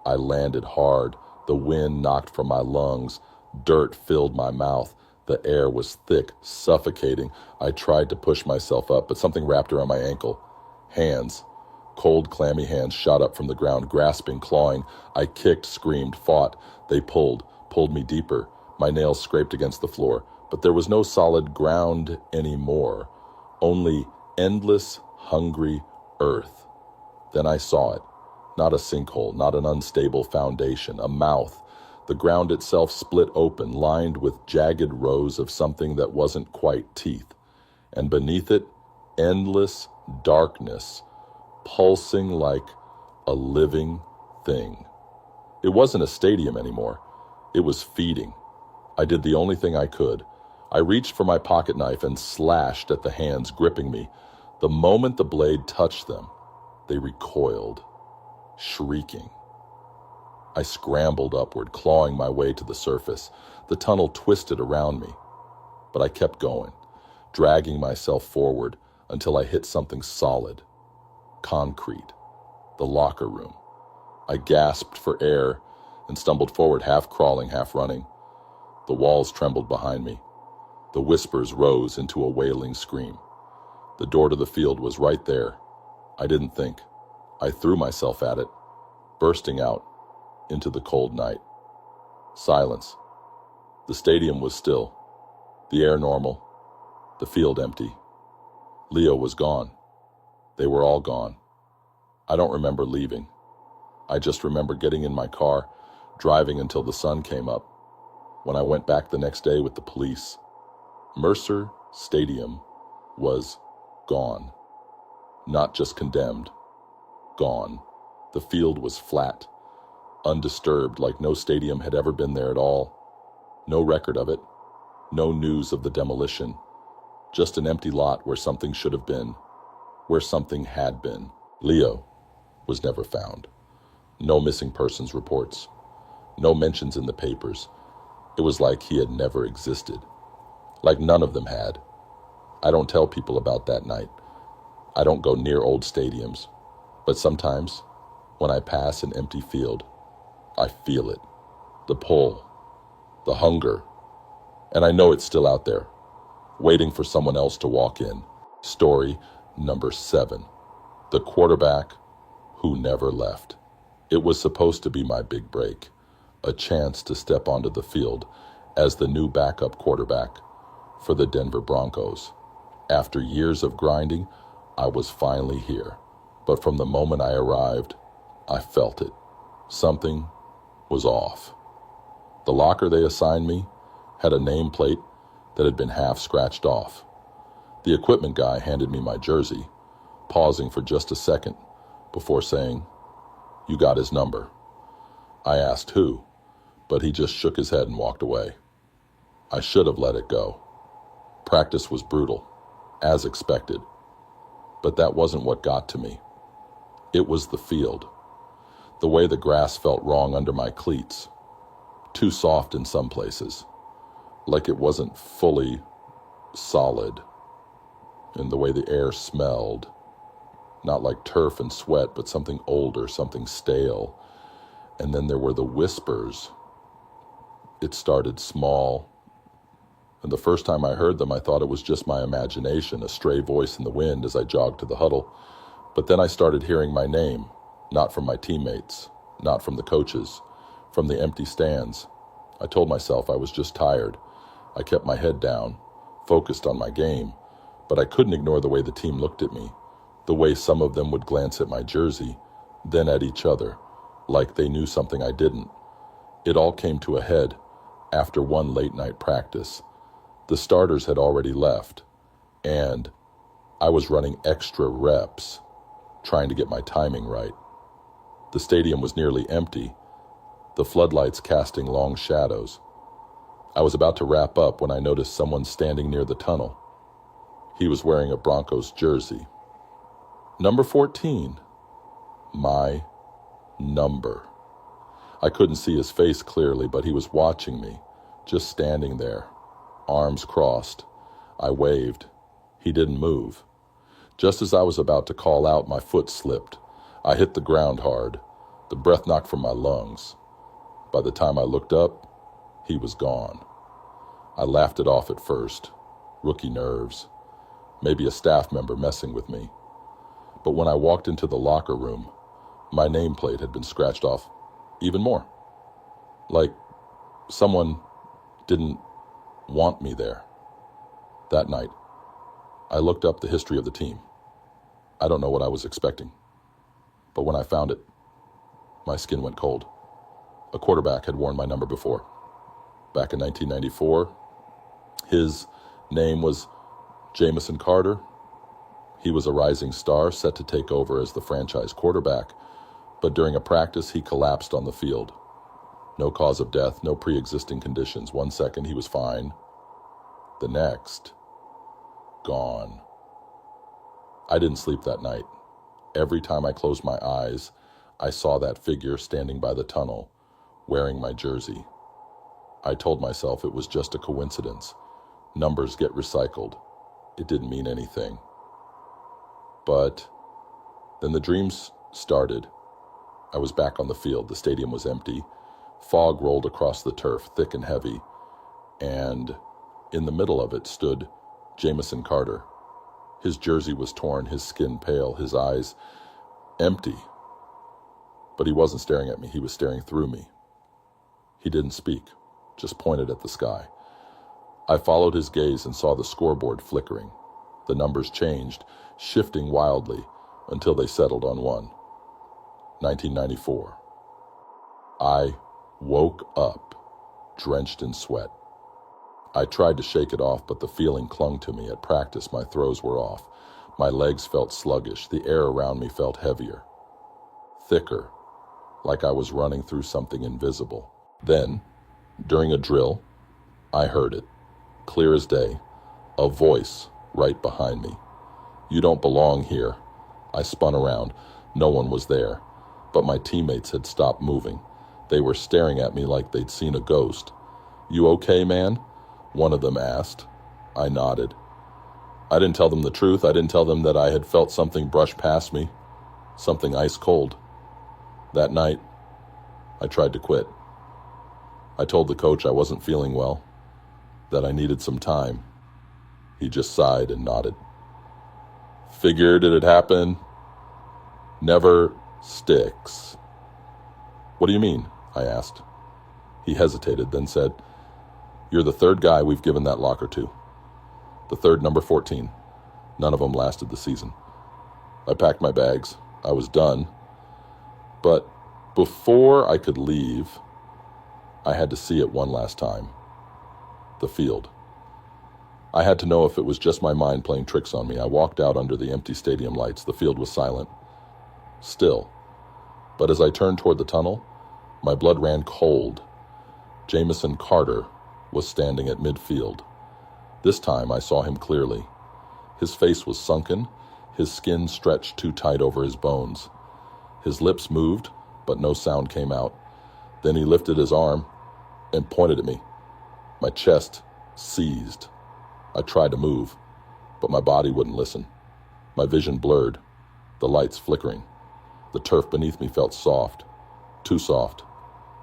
I landed hard. The wind knocked from my lungs. Dirt filled my mouth. The air was thick, suffocating. I tried to push myself up, but something wrapped around my ankle. Hands, cold, clammy hands shot up from the ground, grasping, clawing. I kicked, screamed, fought. They pulled me deeper. My nails scraped against the floor. But there was no solid ground anymore, only endless, hungry earth. Then I saw it, not a sinkhole, not an unstable foundation, a mouth. The ground itself split open, lined with jagged rows of something that wasn't quite teeth. And beneath it, endless darkness, pulsing like a living thing. It wasn't a stadium anymore. It was feeding. I did the only thing I could. I reached for my pocket knife and slashed at the hands gripping me. The moment the blade touched them, they recoiled, shrieking. I scrambled upward, clawing my way to the surface. The tunnel twisted around me, but I kept going, dragging myself forward until I hit something solid, concrete, the locker room. I gasped for air and stumbled forward, half crawling, half running. The walls trembled behind me. The whispers rose into a wailing scream. The door to the field was right there. I didn't think. I threw myself at it, bursting out into the cold night. Silence. The stadium was still. The air normal. The field empty. Leo was gone. They were all gone. I don't remember leaving. I just remember getting in my car, driving until the sun came up. When I went back the next day with the police, Mercer Stadium was gone. Not just condemned, gone. The field was flat, undisturbed, like no stadium had ever been there at all. No record of it, no news of the demolition. Just an empty lot where something should have been, where something had been. Leo was never found. No missing persons reports, no mentions in the papers. It was like he had never existed. Like none of them had. I don't tell people about that night. I don't go near old stadiums. But sometimes, when I pass an empty field, I feel it. The pull, the hunger. And I know it's still out there, waiting for someone else to walk in. Story number 7. The quarterback who never left. It was supposed to be my big break, a chance to step onto the field as the new backup quarterback for the Denver Broncos. After years of grinding, I was finally here. But from the moment I arrived, I felt it. Something was off. The locker they assigned me had a nameplate that had been half scratched off. The equipment guy handed me my jersey, pausing for just a second before saying, "You got his number." I asked who, but he just shook his head and walked away. I should have let it go. Practice was brutal, as expected, but that wasn't what got to me. It was the field. The way the grass felt wrong under my cleats. Too soft in some places, like it wasn't fully solid. And the way the air smelled, not like turf and sweat, but something older, something stale. And then there were the whispers. It started small, and the first time I heard them, I thought it was just my imagination, a stray voice in the wind as I jogged to the huddle. But then I started hearing my name, not from my teammates, not from the coaches, from the empty stands. I told myself I was just tired. I kept my head down, focused on my game, but I couldn't ignore the way the team looked at me, the way some of them would glance at my jersey, then at each other, like they knew something I didn't. It all came to a head after one late-night practice. The starters had already left, and I was running extra reps, trying to get my timing right. The stadium was nearly empty, the floodlights casting long shadows. I was about to wrap up when I noticed someone standing near the tunnel. He was wearing a Broncos jersey. Number 14. My number. I couldn't see his face clearly, but he was watching me, just standing there, arms crossed. I waved. He didn't move. Just as I was about to call out, my foot slipped. I hit the ground hard. The breath knocked from my lungs. By the time I looked up, he was gone. I laughed it off at first. Rookie nerves. Maybe a staff member messing with me. But when I walked into the locker room, my nameplate had been scratched off even more. Like someone didn't want me there. That night, I looked up the history of the team. I don't know what I was expecting, but when I found it, my skin went cold. A quarterback had worn my number before. Back in 1994, his name was Jamison Carter. He was a rising star set to take over as the franchise quarterback, but during a practice, he collapsed on the field. No cause of death, no pre-existing conditions. 1 second, he was fine. The next, gone. I didn't sleep that night. Every time I closed my eyes, I saw that figure standing by the tunnel, wearing my jersey. I told myself it was just a coincidence. Numbers get recycled. It didn't mean anything. But then the dreams started. I was back on the field. The stadium was empty. Fog rolled across the turf, thick and heavy. And in the middle of it stood Jamison Carter. His jersey was torn, his skin pale, his eyes empty. But he wasn't staring at me. He was staring through me. He didn't speak, just pointed at the sky. I followed his gaze and saw the scoreboard flickering. The numbers changed, shifting wildly until they settled on 1994. I woke up, drenched in sweat. I tried to shake it off, but the feeling clung to me. At practice, my throws were off. My legs felt sluggish. The air around me felt heavier, thicker, like I was running through something invisible. Then, during a drill, I heard it, clear as day, a voice right behind me. "You don't belong here." I spun around. No one was there, but my teammates had stopped moving. They were staring at me like they'd seen a ghost. "You okay, man?" one of them asked. I nodded. I didn't tell them the truth. I didn't tell them that I had felt something brush past me, something ice cold. That night, I tried to quit. I told the coach I wasn't feeling well, that I needed some time. He just sighed and nodded. "Figured it'd happen. Never sticks." "What do you mean?" I asked. He hesitated, then said, "You're the third guy we've given that locker to. The third, number 14. None of them lasted the season." I packed my bags. I was done. But before I could leave, I had to see it one last time. The field. I had to know if it was just my mind playing tricks on me. I walked out under the empty stadium lights. The field was silent. Still. But as I turned toward the tunnel, my blood ran cold. Jamison Carter was standing at midfield. This time I saw him clearly. His face was sunken, his skin stretched too tight over his bones. His lips moved, but no sound came out. Then he lifted his arm and pointed at me. My chest seized. I tried to move, but my body wouldn't listen. My vision blurred, the lights flickering. The turf beneath me felt soft, too soft.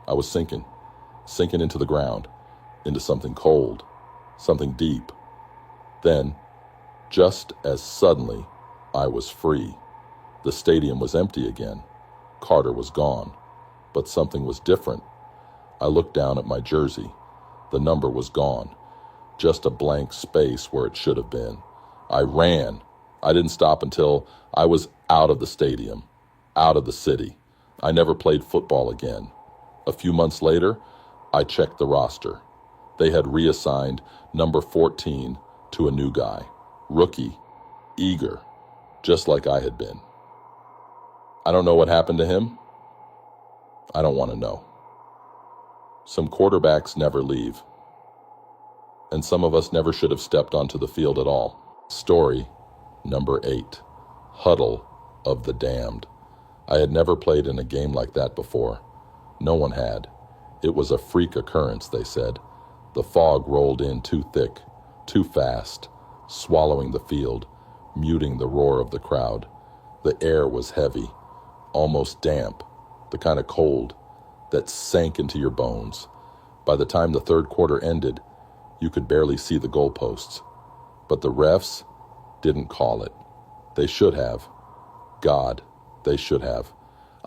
I was sinking into the ground, into something cold, something deep. Then, just as suddenly, I was free. The stadium was empty again. Carter was gone, but something was different. I looked down at my jersey. The number was gone, just a blank space where it should have been. I ran. I didn't stop until I was out of the stadium, out of the city. I never played football again. A few months later, I checked the roster. They had reassigned number 14 to a new guy, rookie, eager, just like I had been. I don't know what happened to him. I don't want to know. Some quarterbacks never leave, and some of us never should have stepped onto the field at all. Story number 8, Huddle of the Damned. I had never played in a game like that before. No one had. It was a freak occurrence, they said. The fog rolled in too thick, too fast, swallowing the field, muting the roar of the crowd. The air was heavy, almost damp, the kind of cold that sank into your bones. By the time the third quarter ended, you could barely see the goalposts. But the refs didn't call it. They should have. God, they should have.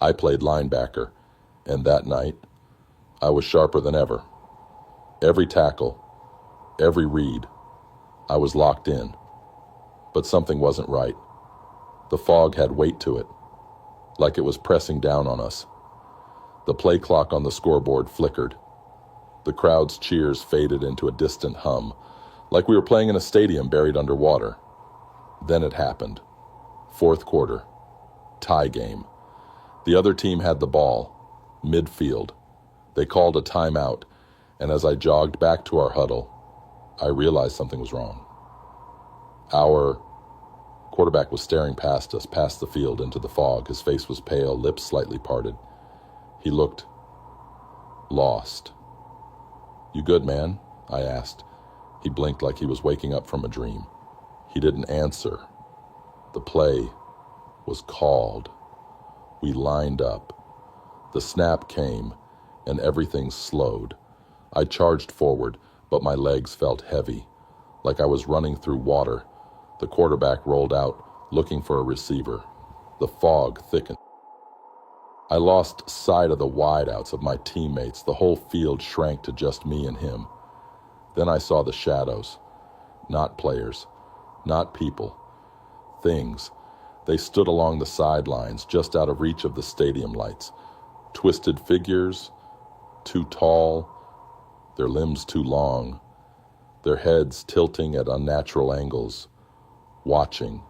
I played linebacker, and that night, I was sharper than ever. Every tackle, every read, I was locked in. But something wasn't right. The fog had weight to it, like it was pressing down on us. The play clock on the scoreboard flickered. The crowd's cheers faded into a distant hum, like we were playing in a stadium buried underwater. Then it happened. Fourth quarter. Tie game. The other team had the ball. Midfield. They called a timeout, and as I jogged back to our huddle, I realized something was wrong. Our quarterback was staring past us, past the field, into the fog. His face was pale, lips slightly parted. He looked lost. "You good, man?" I asked. He blinked like he was waking up from a dream. He didn't answer. The play was called. We lined up. The snap came, and everything slowed. I charged forward, but my legs felt heavy, like I was running through water. The quarterback rolled out, looking for a receiver. The fog thickened. I lost sight of the wideouts of my teammates. The whole field shrank to just me and him. Then I saw the shadows. Not players, not people. Things. They stood along the sidelines, just out of reach of the stadium lights. Twisted figures, too tall, their limbs too long, their heads tilting at unnatural angles, watching,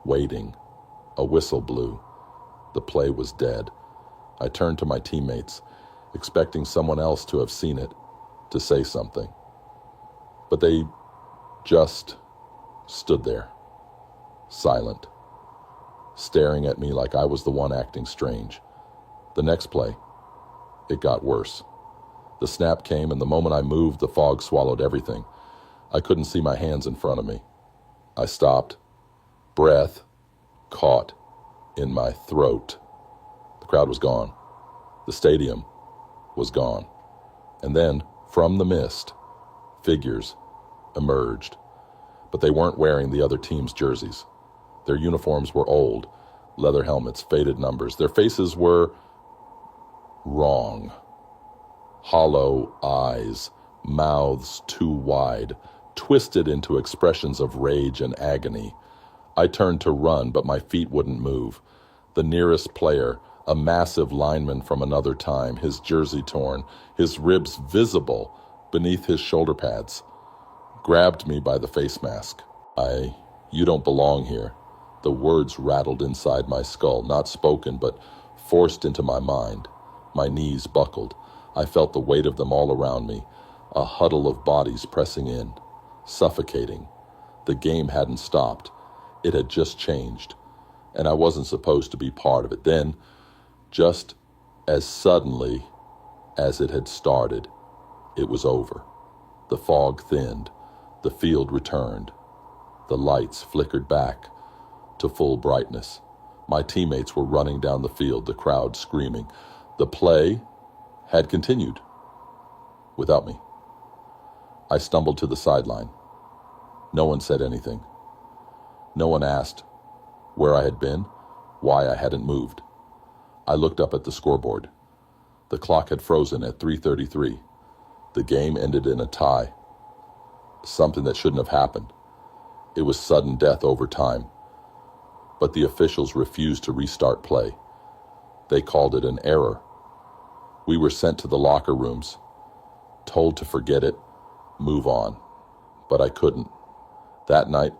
waiting. A whistle blew. The play was dead. I turned to my teammates, expecting someone else to have seen it, to say something. But they just stood there, silent, staring at me like I was the one acting strange. The next play, it got worse. The snap came, and the moment I moved, the fog swallowed everything. I couldn't see my hands in front of me. I stopped. Breath caught in my throat. The crowd was gone. The stadium was gone. And then, from the mist, figures emerged. But they weren't wearing the other team's jerseys. Their uniforms were old, leather helmets, faded numbers. Their faces were wrong. Hollow eyes, mouths too wide, twisted into expressions of rage and agony. I turned to run, but my feet wouldn't move. The nearest player, a massive lineman from another time, his jersey torn, his ribs visible beneath his shoulder pads, grabbed me by the face mask. You don't belong here. The words rattled inside my skull, not spoken, but forced into my mind. My knees buckled. I felt the weight of them all around me, a huddle of bodies pressing in, suffocating. The game hadn't stopped. It had just changed, and I wasn't supposed to be part of it. Then, just as suddenly as it had started, it was over. The fog thinned, the field returned, the lights flickered back to full brightness. My teammates were running down the field, the crowd screaming. The play had continued without me. I stumbled to the sideline. No one said anything. No one asked where I had been, why I hadn't moved. I looked up at the scoreboard. The clock had frozen at 3:33. The game ended in a tie. Something that shouldn't have happened. It was sudden death over time. But the officials refused to restart play. They called it an error. We were sent to the locker rooms, told to forget it, move on. But I couldn't. That night,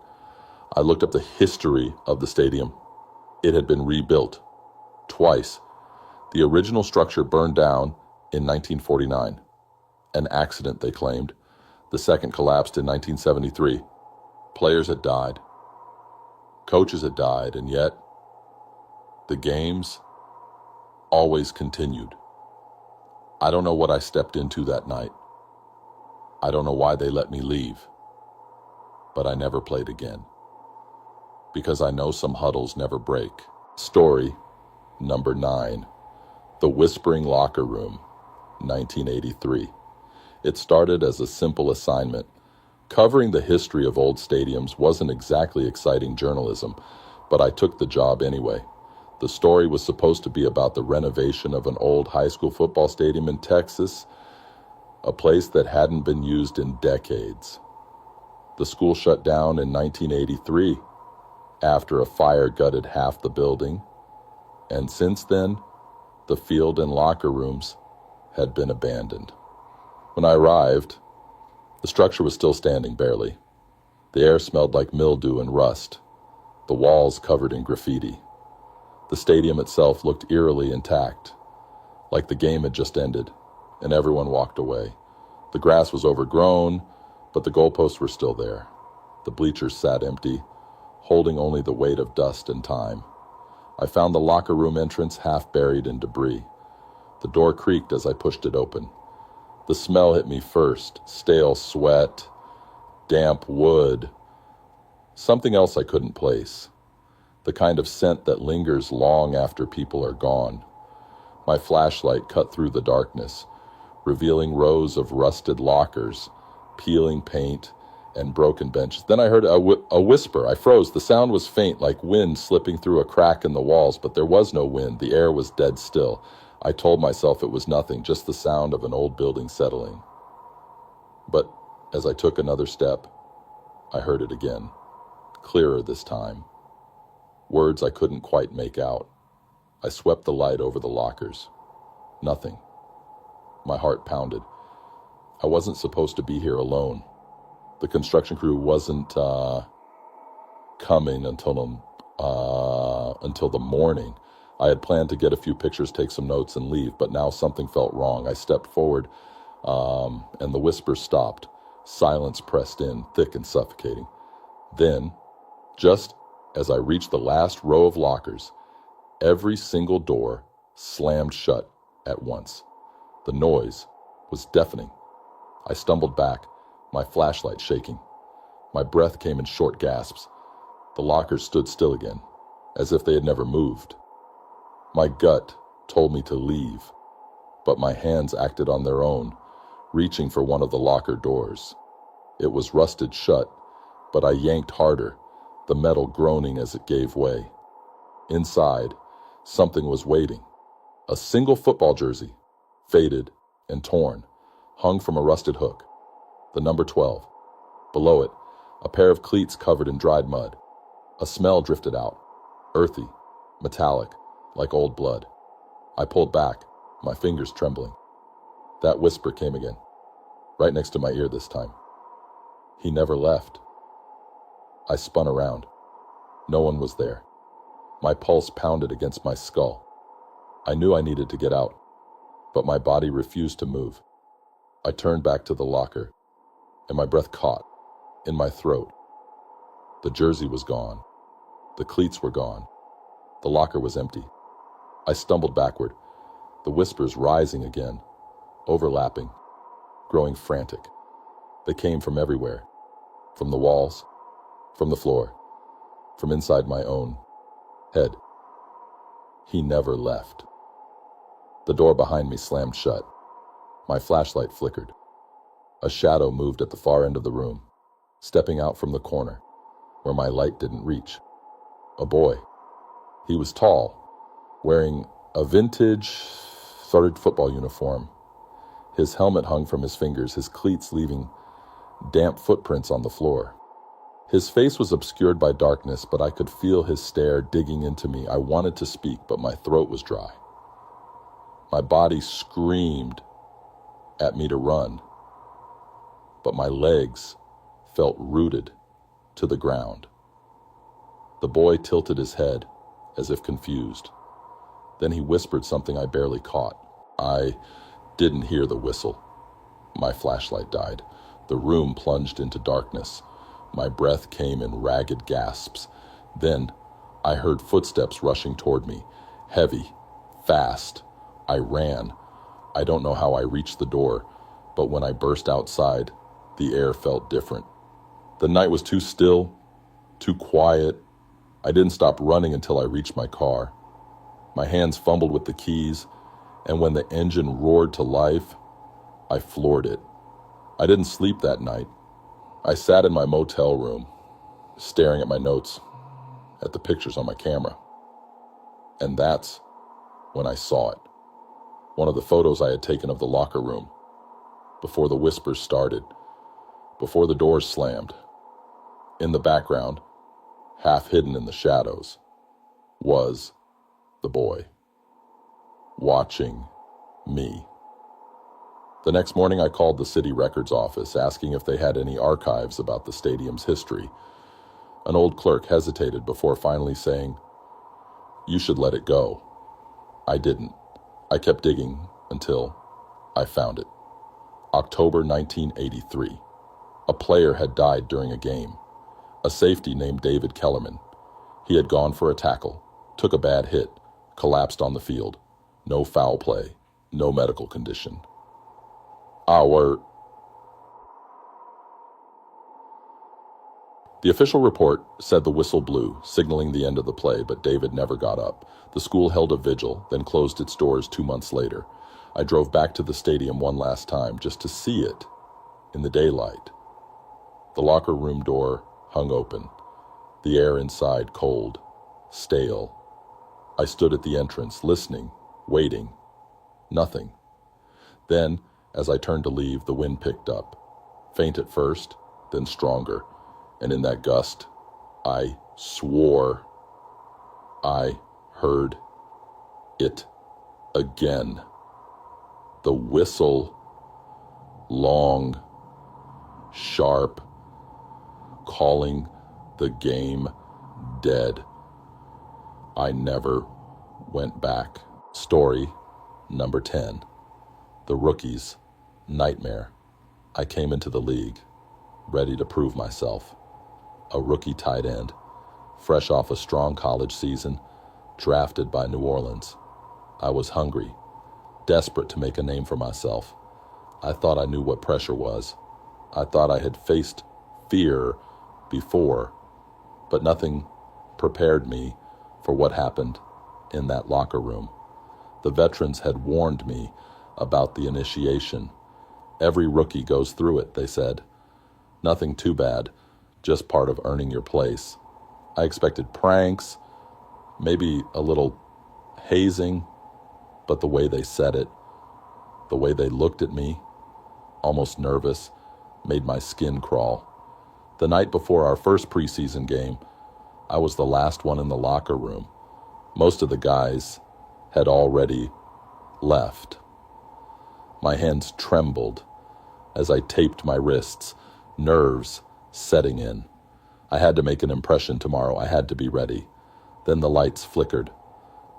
I looked up the history of the stadium. It had been rebuilt twice. The original structure burned down in 1949. An accident, they claimed. The second collapsed in 1973. Players had died. Coaches had died, and yet the games always continued. I don't know what I stepped into that night. I don't know why they let me leave. But I never played again. Because I know some huddles never break. Story number 9. The Whispering Locker Room, 1983. It started as a simple assignment. Covering the history of old stadiums wasn't exactly exciting journalism, but I took the job anyway. The story was supposed to be about the renovation of an old high school football stadium in Texas, a place that hadn't been used in decades. The school shut down in 1983 after a fire gutted half the building, and since then, the field and locker rooms had been abandoned. When I arrived, the structure was still standing barely. The air smelled like mildew and rust, the walls covered in graffiti. The stadium itself looked eerily intact, like the game had just ended, and everyone walked away. The grass was overgrown, but the goalposts were still there. The bleachers sat empty, holding only the weight of dust and time. I found the locker room entrance half buried in debris. The door creaked as I pushed it open. The smell hit me first, stale sweat, damp wood, something else I couldn't place, the kind of scent that lingers long after people are gone. My flashlight cut through the darkness, revealing rows of rusted lockers, peeling paint, and broken benches. Then I heard a whisper. I froze. The sound was faint, like wind slipping through a crack in the walls, but there was no wind. The air was dead still. I told myself it was nothing, just the sound of an old building settling. But as I took another step, I heard it again, clearer this time. Words I couldn't quite make out. I swept the light over the lockers. Nothing. My heart pounded. I wasn't supposed to be here alone. The construction crew wasn't coming until the morning. I had planned to get a few pictures, take some notes, and leave, but now something felt wrong. I stepped forward, and the whispers stopped. Silence pressed in, thick and suffocating. Then, just as I reached the last row of lockers, every single door slammed shut at once. The noise was deafening. I stumbled back, my flashlight shaking. My breath came in short gasps. The lockers stood still again, as if they had never moved. My gut told me to leave, but my hands acted on their own, reaching for one of the locker doors. It was rusted shut, but I yanked harder, the metal groaning as it gave way. Inside, something was waiting. A single football jersey, faded and torn, hung from a rusted hook. The number 12. Below it, a pair of cleats covered in dried mud. A smell drifted out, earthy, metallic, like old blood. I pulled back, my fingers trembling. That whisper came again, right next to my ear this time. He never left. I spun around. No one was there. My pulse pounded against my skull. I knew I needed to get out. but my body refused to move. I turned back to the locker, and my breath caught in my throat. The jersey was gone. The cleats were gone. The locker was empty. I stumbled backward, the whispers rising again, overlapping, growing frantic. They came from everywhere, from the walls, from the floor, from inside my own head. He never left. The door behind me slammed shut. My flashlight flickered. A shadow moved at the far end of the room, stepping out from the corner, where my light didn't reach. A boy. He was tall, wearing a vintage third football uniform. His helmet hung from his fingers, his cleats leaving damp footprints on the floor. His face was obscured by darkness, but I could feel his stare digging into me. I wanted to speak, but my throat was dry. My body screamed at me to run, but my legs felt rooted to the ground. The boy tilted his head, as if confused. Then he whispered something I barely caught. I didn't hear the whistle. My flashlight died. The room plunged into darkness. My breath came in ragged gasps. Then I heard footsteps rushing toward me, heavy, fast. I ran. I don't know how I reached the door, but when I burst outside, the air felt different. The night was too still, too quiet. I didn't stop running until I reached my car. My hands fumbled with the keys, and when the engine roared to life, I floored it. I didn't sleep that night. I sat in my motel room, staring at my notes, at the pictures on my camera. And that's when I saw it. One of the photos I had taken of the locker room, before the whispers started, before the doors slammed. In the background, half hidden in the shadows, was the boy, watching me. The next morning I called the city records office, asking if they had any archives about the stadium's history. An old clerk hesitated before finally saying, "You should let it go." I didn't. I kept digging until I found it. October 1983. A player had died during a game. A safety named David Kellerman. He had gone for a tackle, took a bad hit, collapsed on the field. No foul play, no medical condition. The official report said the whistle blew, signaling the end of the play, but David never got up. The school held a vigil, then closed its doors 2 months later. I drove back to the stadium one last time just to see it in the daylight. The locker room door hung open, the air inside cold, stale. I stood at the entrance, listening, waiting. Nothing. Then, as I turned to leave, the wind picked up. Faint at first, then stronger. And in that gust, I swore I heard it again. The whistle, long, sharp, calling the game dead. I never went back. Story number 10. The rookie's nightmare. I came into the league, ready to prove myself. A rookie tight end, fresh off a strong college season, drafted by New Orleans. I was hungry, desperate to make a name for myself. I thought I knew what pressure was. I thought I had faced fear before, but nothing prepared me for what happened in that locker room. The veterans had warned me about the initiation. Every rookie goes through it, they said. Nothing too bad, just part of earning your place. I expected pranks, maybe a little hazing, but the way they said it, the way they looked at me, almost nervous, made my skin crawl. The night before our first preseason game, I was the last one in the locker room. Most of the guys had already left. My hands trembled as I taped my wrists, nerves setting in. I had to make an impression tomorrow. I had to be ready. Then the lights flickered.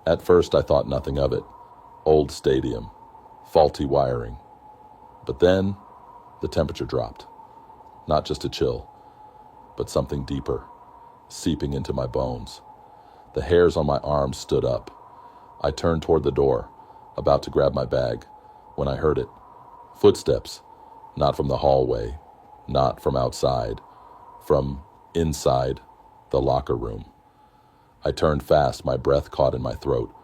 At first I thought nothing of it. Old stadium, faulty wiring. But then the temperature dropped. Not just a chill, but something deeper, seeping into my bones. The hairs on my arms stood up. I turned toward the door, about to grab my bag, when I heard it. Footsteps, not from the hallway, not from outside, from inside the locker room. I turned fast, my breath caught in my throat.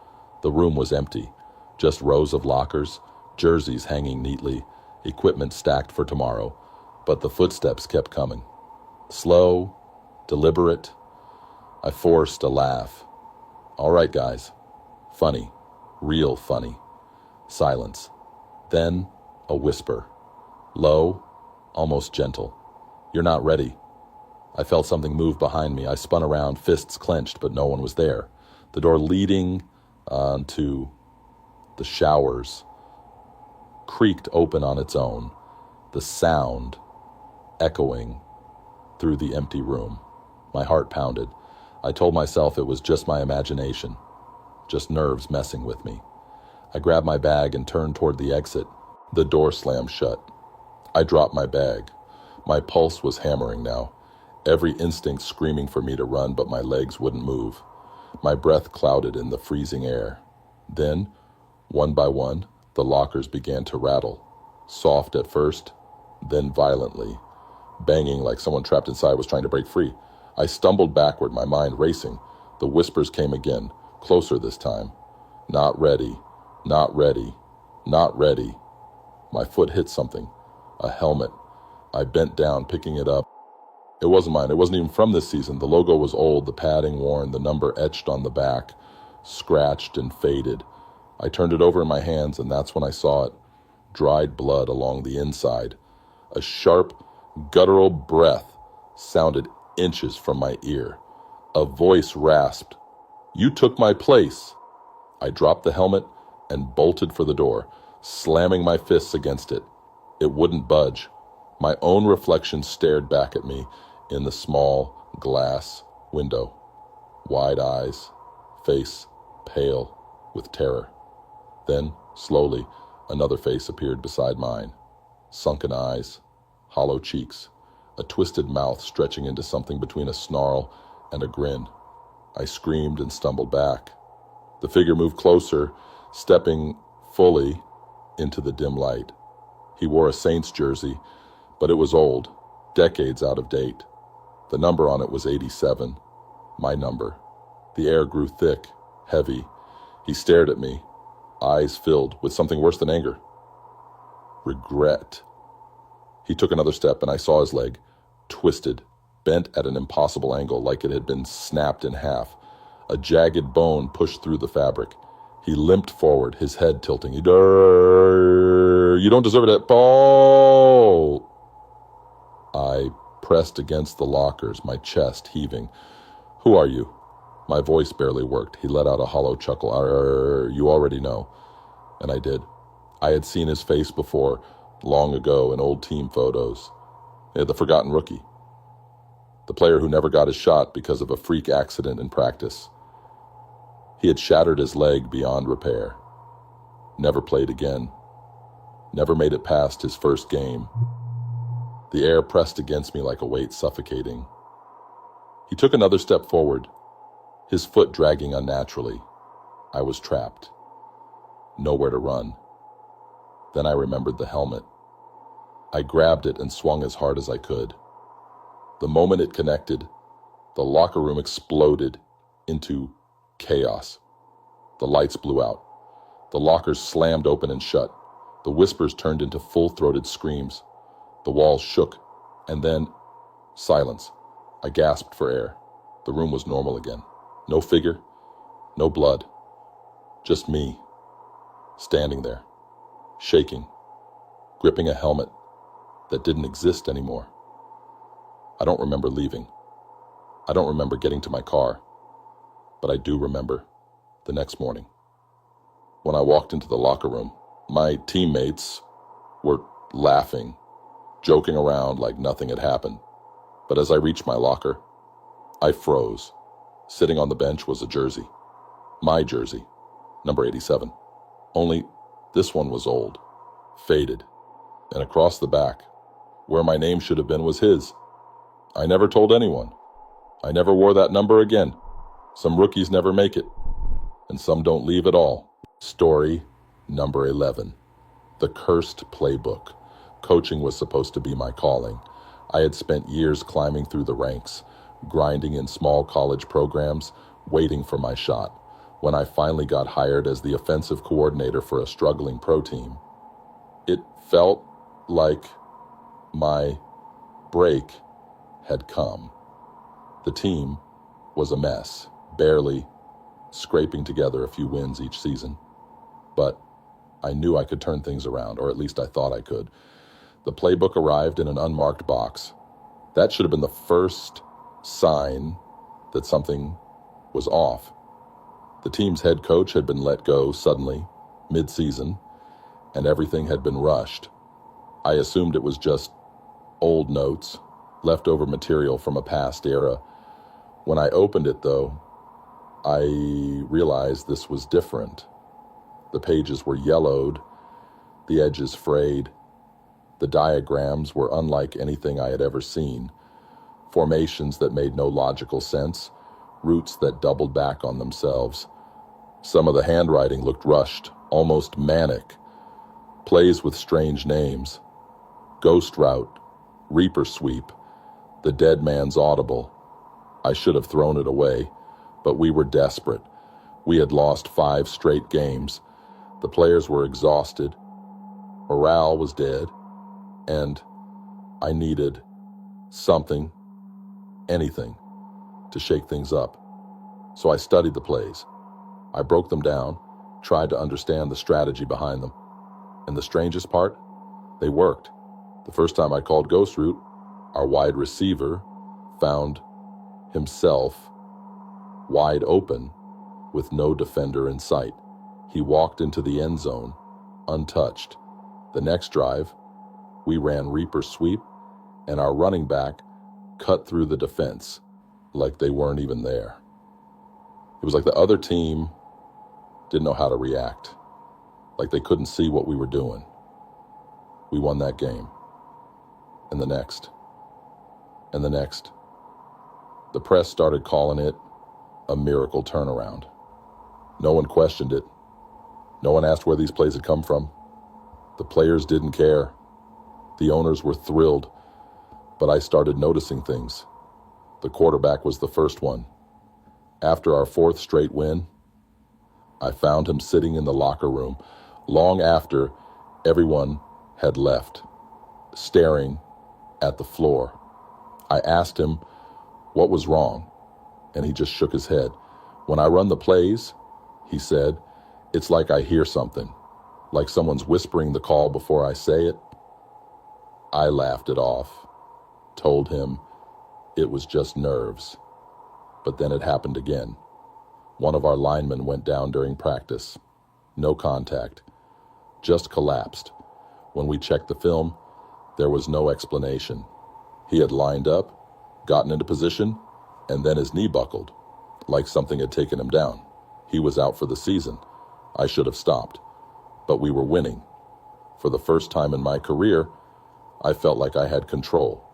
The room was empty, just rows of lockers, jerseys hanging neatly, equipment stacked for tomorrow, but the footsteps kept coming. Slow, deliberate. I forced a laugh. All right, guys. Funny. Real funny. Silence. Then a whisper. Low, almost gentle. You're not ready. I felt something move behind me. I spun around, fists clenched, but no one was there. The door leading to the showers creaked open on its own, the sound echoing through the empty room. My heart pounded. I told myself it was just my imagination, just nerves messing with me. I grabbed my bag and turned toward the exit. The door slammed shut. I dropped my bag. My pulse was hammering now, every instinct screaming for me to run, but my legs wouldn't move. My breath clouded in the freezing air. Then, one by one, the lockers began to rattle, soft at first, then violently, banging like someone trapped inside was trying to break free. I stumbled backward, my mind racing. The whispers came again, closer this time. Not ready, not ready, not ready. My foot hit something, a helmet. I bent down, picking it up. It wasn't mine. It wasn't even from this season. The logo was old, the padding worn, the number etched on the back, scratched and faded. I turned it over in my hands, and that's when I saw it. Dried blood along the inside. A sharp, guttural breath sounded inches from my ear. A voice rasped, "You took my place." I dropped the helmet and bolted for the door, slamming my fists against it. It wouldn't budge. My own reflection stared back at me in the small glass window. Wide eyes, face pale with terror. Then, slowly, another face appeared beside mine. Sunken eyes, hollow cheeks, a twisted mouth stretching into something between a snarl and a grin. I screamed and stumbled back. The figure moved closer, stepping fully into the dim light. He wore a Saints jersey, but it was old, decades out of date. The number on it was 87, my number. The air grew thick, heavy. He stared at me, eyes filled with something worse than anger. Regret. He took another step, and I saw his leg, twisted, bent at an impossible angle like it had been snapped in half. A jagged bone pushed through the fabric. He limped forward, his head tilting. You don't deserve it, Paul! I pressed against the lockers, my chest heaving. Who are you? My voice barely worked. He let out a hollow chuckle. You already know. And I did. I had seen his face before, long ago in old team photos. The forgotten rookie. The player who never got his shot because of a freak accident in practice. He had shattered his leg beyond repair. Never played again. Never made it past his first game. The air pressed against me like a weight, suffocating. He took another step forward, his foot dragging unnaturally. I was trapped. Nowhere to run. Then I remembered the helmet. I grabbed it and swung as hard as I could. The moment it connected, the locker room exploded into chaos. The lights blew out. The lockers slammed open and shut. The whispers turned into full-throated screams. The walls shook, and then silence. I gasped for air. The room was normal again. No figure, no blood. Just me, standing there, shaking, gripping a helmet that didn't exist anymore. I don't remember leaving. I don't remember getting to my car. But I do remember the next morning. When I walked into the locker room, my teammates were laughing, joking around like nothing had happened. But as I reached my locker, I froze. Sitting on the bench was a jersey. My jersey, number 87. Only this one was old. faded, and across the back, where my name should have been, was his. I never told anyone. I never wore that number again. Some rookies never make it, and some don't leave at all. Story number 11. The Cursed Playbook. Coaching was supposed to be my calling. I had spent years climbing through the ranks, grinding in small college programs, waiting for my shot. When I finally got hired as the offensive coordinator for a struggling pro team, it felt like my break had come. The team was a mess, barely scraping together a few wins each season. But I knew I could turn things around, or at least I thought I could. The playbook arrived in an unmarked box. That should have been the first sign that something was off. The team's head coach had been let go suddenly, mid-season, and everything had been rushed. I assumed it was just old notes, leftover material from a past era. When I opened it, though, I realized this was different. The pages were yellowed, the edges frayed. The diagrams were unlike anything I had ever seen. Formations that made no logical sense, routes that doubled back on themselves. Some of the handwriting looked rushed, almost manic. Plays with strange names. Ghost Route, Reaper Sweep, The Dead Man's Audible. I should have thrown it away, but we were desperate. We had lost 5 straight games. The players were exhausted. Morale was dead, and I needed something, anything, to shake things up. So I studied the plays. I broke them down, tried to understand the strategy behind them. And the strangest part, they worked. The first time I called Ghost Route, our wide receiver found himself wide open with no defender in sight. He walked into the end zone, untouched. The next drive, we ran Reaper Sweep, and our running back cut through the defense like they weren't even there. It was like the other team didn't know how to react, like they couldn't see what we were doing. We won that game, and the next, and the next. The press started calling it a miracle turnaround. No one questioned it. No one asked where these plays had come from. The players didn't care. The owners were thrilled, but I started noticing things. The quarterback was the first one. After our 4th straight win, I found him sitting in the locker room long after everyone had left, staring at the floor. I asked him what was wrong, and he just shook his head. When I run the plays, he said, it's like I hear something, like someone's whispering the call before I say it. I laughed it off, told him it was just nerves. But then it happened again. One of our linemen went down during practice. No contact, just collapsed. When we checked the film, there was no explanation. He had lined up, gotten into position, and then his knee buckled, like something had taken him down. He was out for the season. I should have stopped, but we were winning. For the first time in my career, I felt like I had control,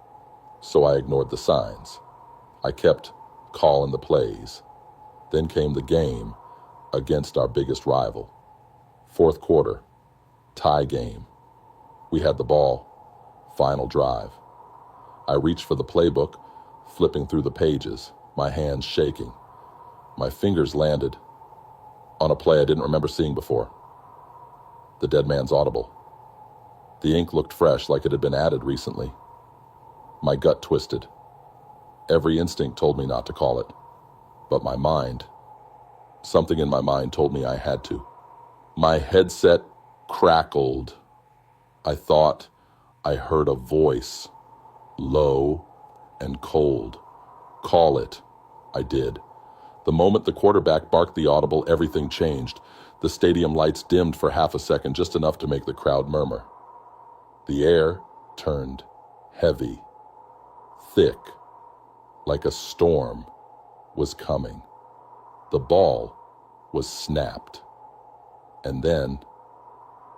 so I ignored the signs. I kept calling the plays. Then came the game against our biggest rival. 4th quarter, tie game. We had the ball, final drive. I reached for the playbook, flipping through the pages, my hands shaking. My fingers landed on a play I didn't remember seeing before. The Dead Man's Audible. The ink looked fresh, like it had been added recently. My gut twisted. Every instinct told me not to call it. But my mind, something in my mind told me I had to. My headset crackled. I thought I heard a voice, low and cold. Call it. I did. The moment the quarterback barked the audible, everything changed. The stadium lights dimmed for half a second, just enough to make the crowd murmur. The air turned heavy, thick, like a storm was coming. The ball was snapped. And then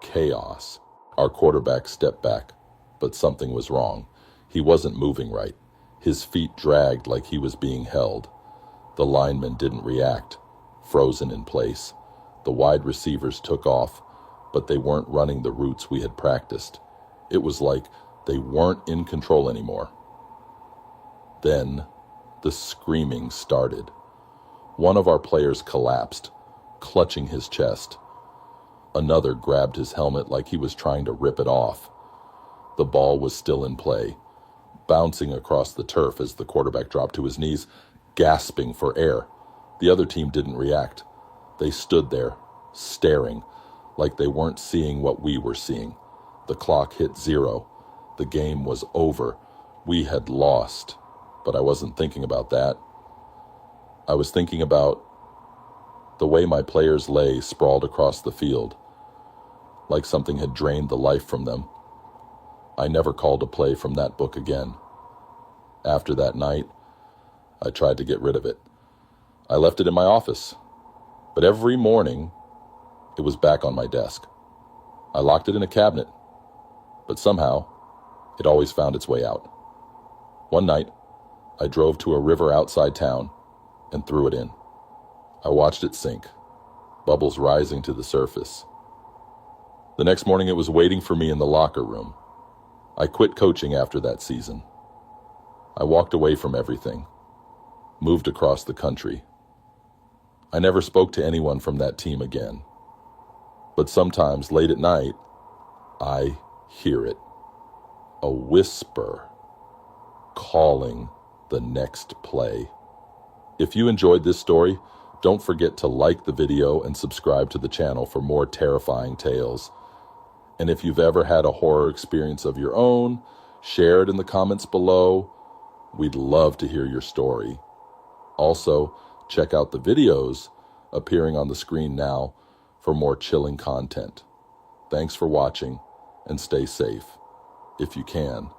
chaos. Our quarterback stepped back, but something was wrong. He wasn't moving right. His feet dragged like he was being held. The linemen didn't react, frozen in place. The wide receivers took off, but they weren't running the routes we had practiced. It was like they weren't in control anymore. Then the screaming started. One of our players collapsed, clutching his chest. Another grabbed his helmet like he was trying to rip it off. The ball was still in play, bouncing across the turf as the quarterback dropped to his knees, gasping for air. The other team didn't react. They stood there, staring, like they weren't seeing what we were seeing. The clock hit 0. The game was over. We had lost. But I wasn't thinking about that. I was thinking about the way my players lay sprawled across the field, like something had drained the life from them. I never called a play from that book again. After that night, I tried to get rid of it. I left it in my office, but every morning, it was back on my desk. I locked it in a cabinet, but somehow, it always found its way out. One night, I drove to a river outside town and threw it in. I watched it sink, bubbles rising to the surface. The next morning, it was waiting for me in the locker room. I quit coaching after that season. I walked away from everything, moved across the country. I never spoke to anyone from that team again. But sometimes, late at night, I hear it. A whisper calling the next play. If you enjoyed this story, don't forget to like the video and subscribe to the channel for more terrifying tales. And if you've ever had a horror experience of your own, share it in the comments below. We'd love to hear your story. Also, check out the videos appearing on the screen now for more chilling content. Thanks for watching, and stay safe, if you can.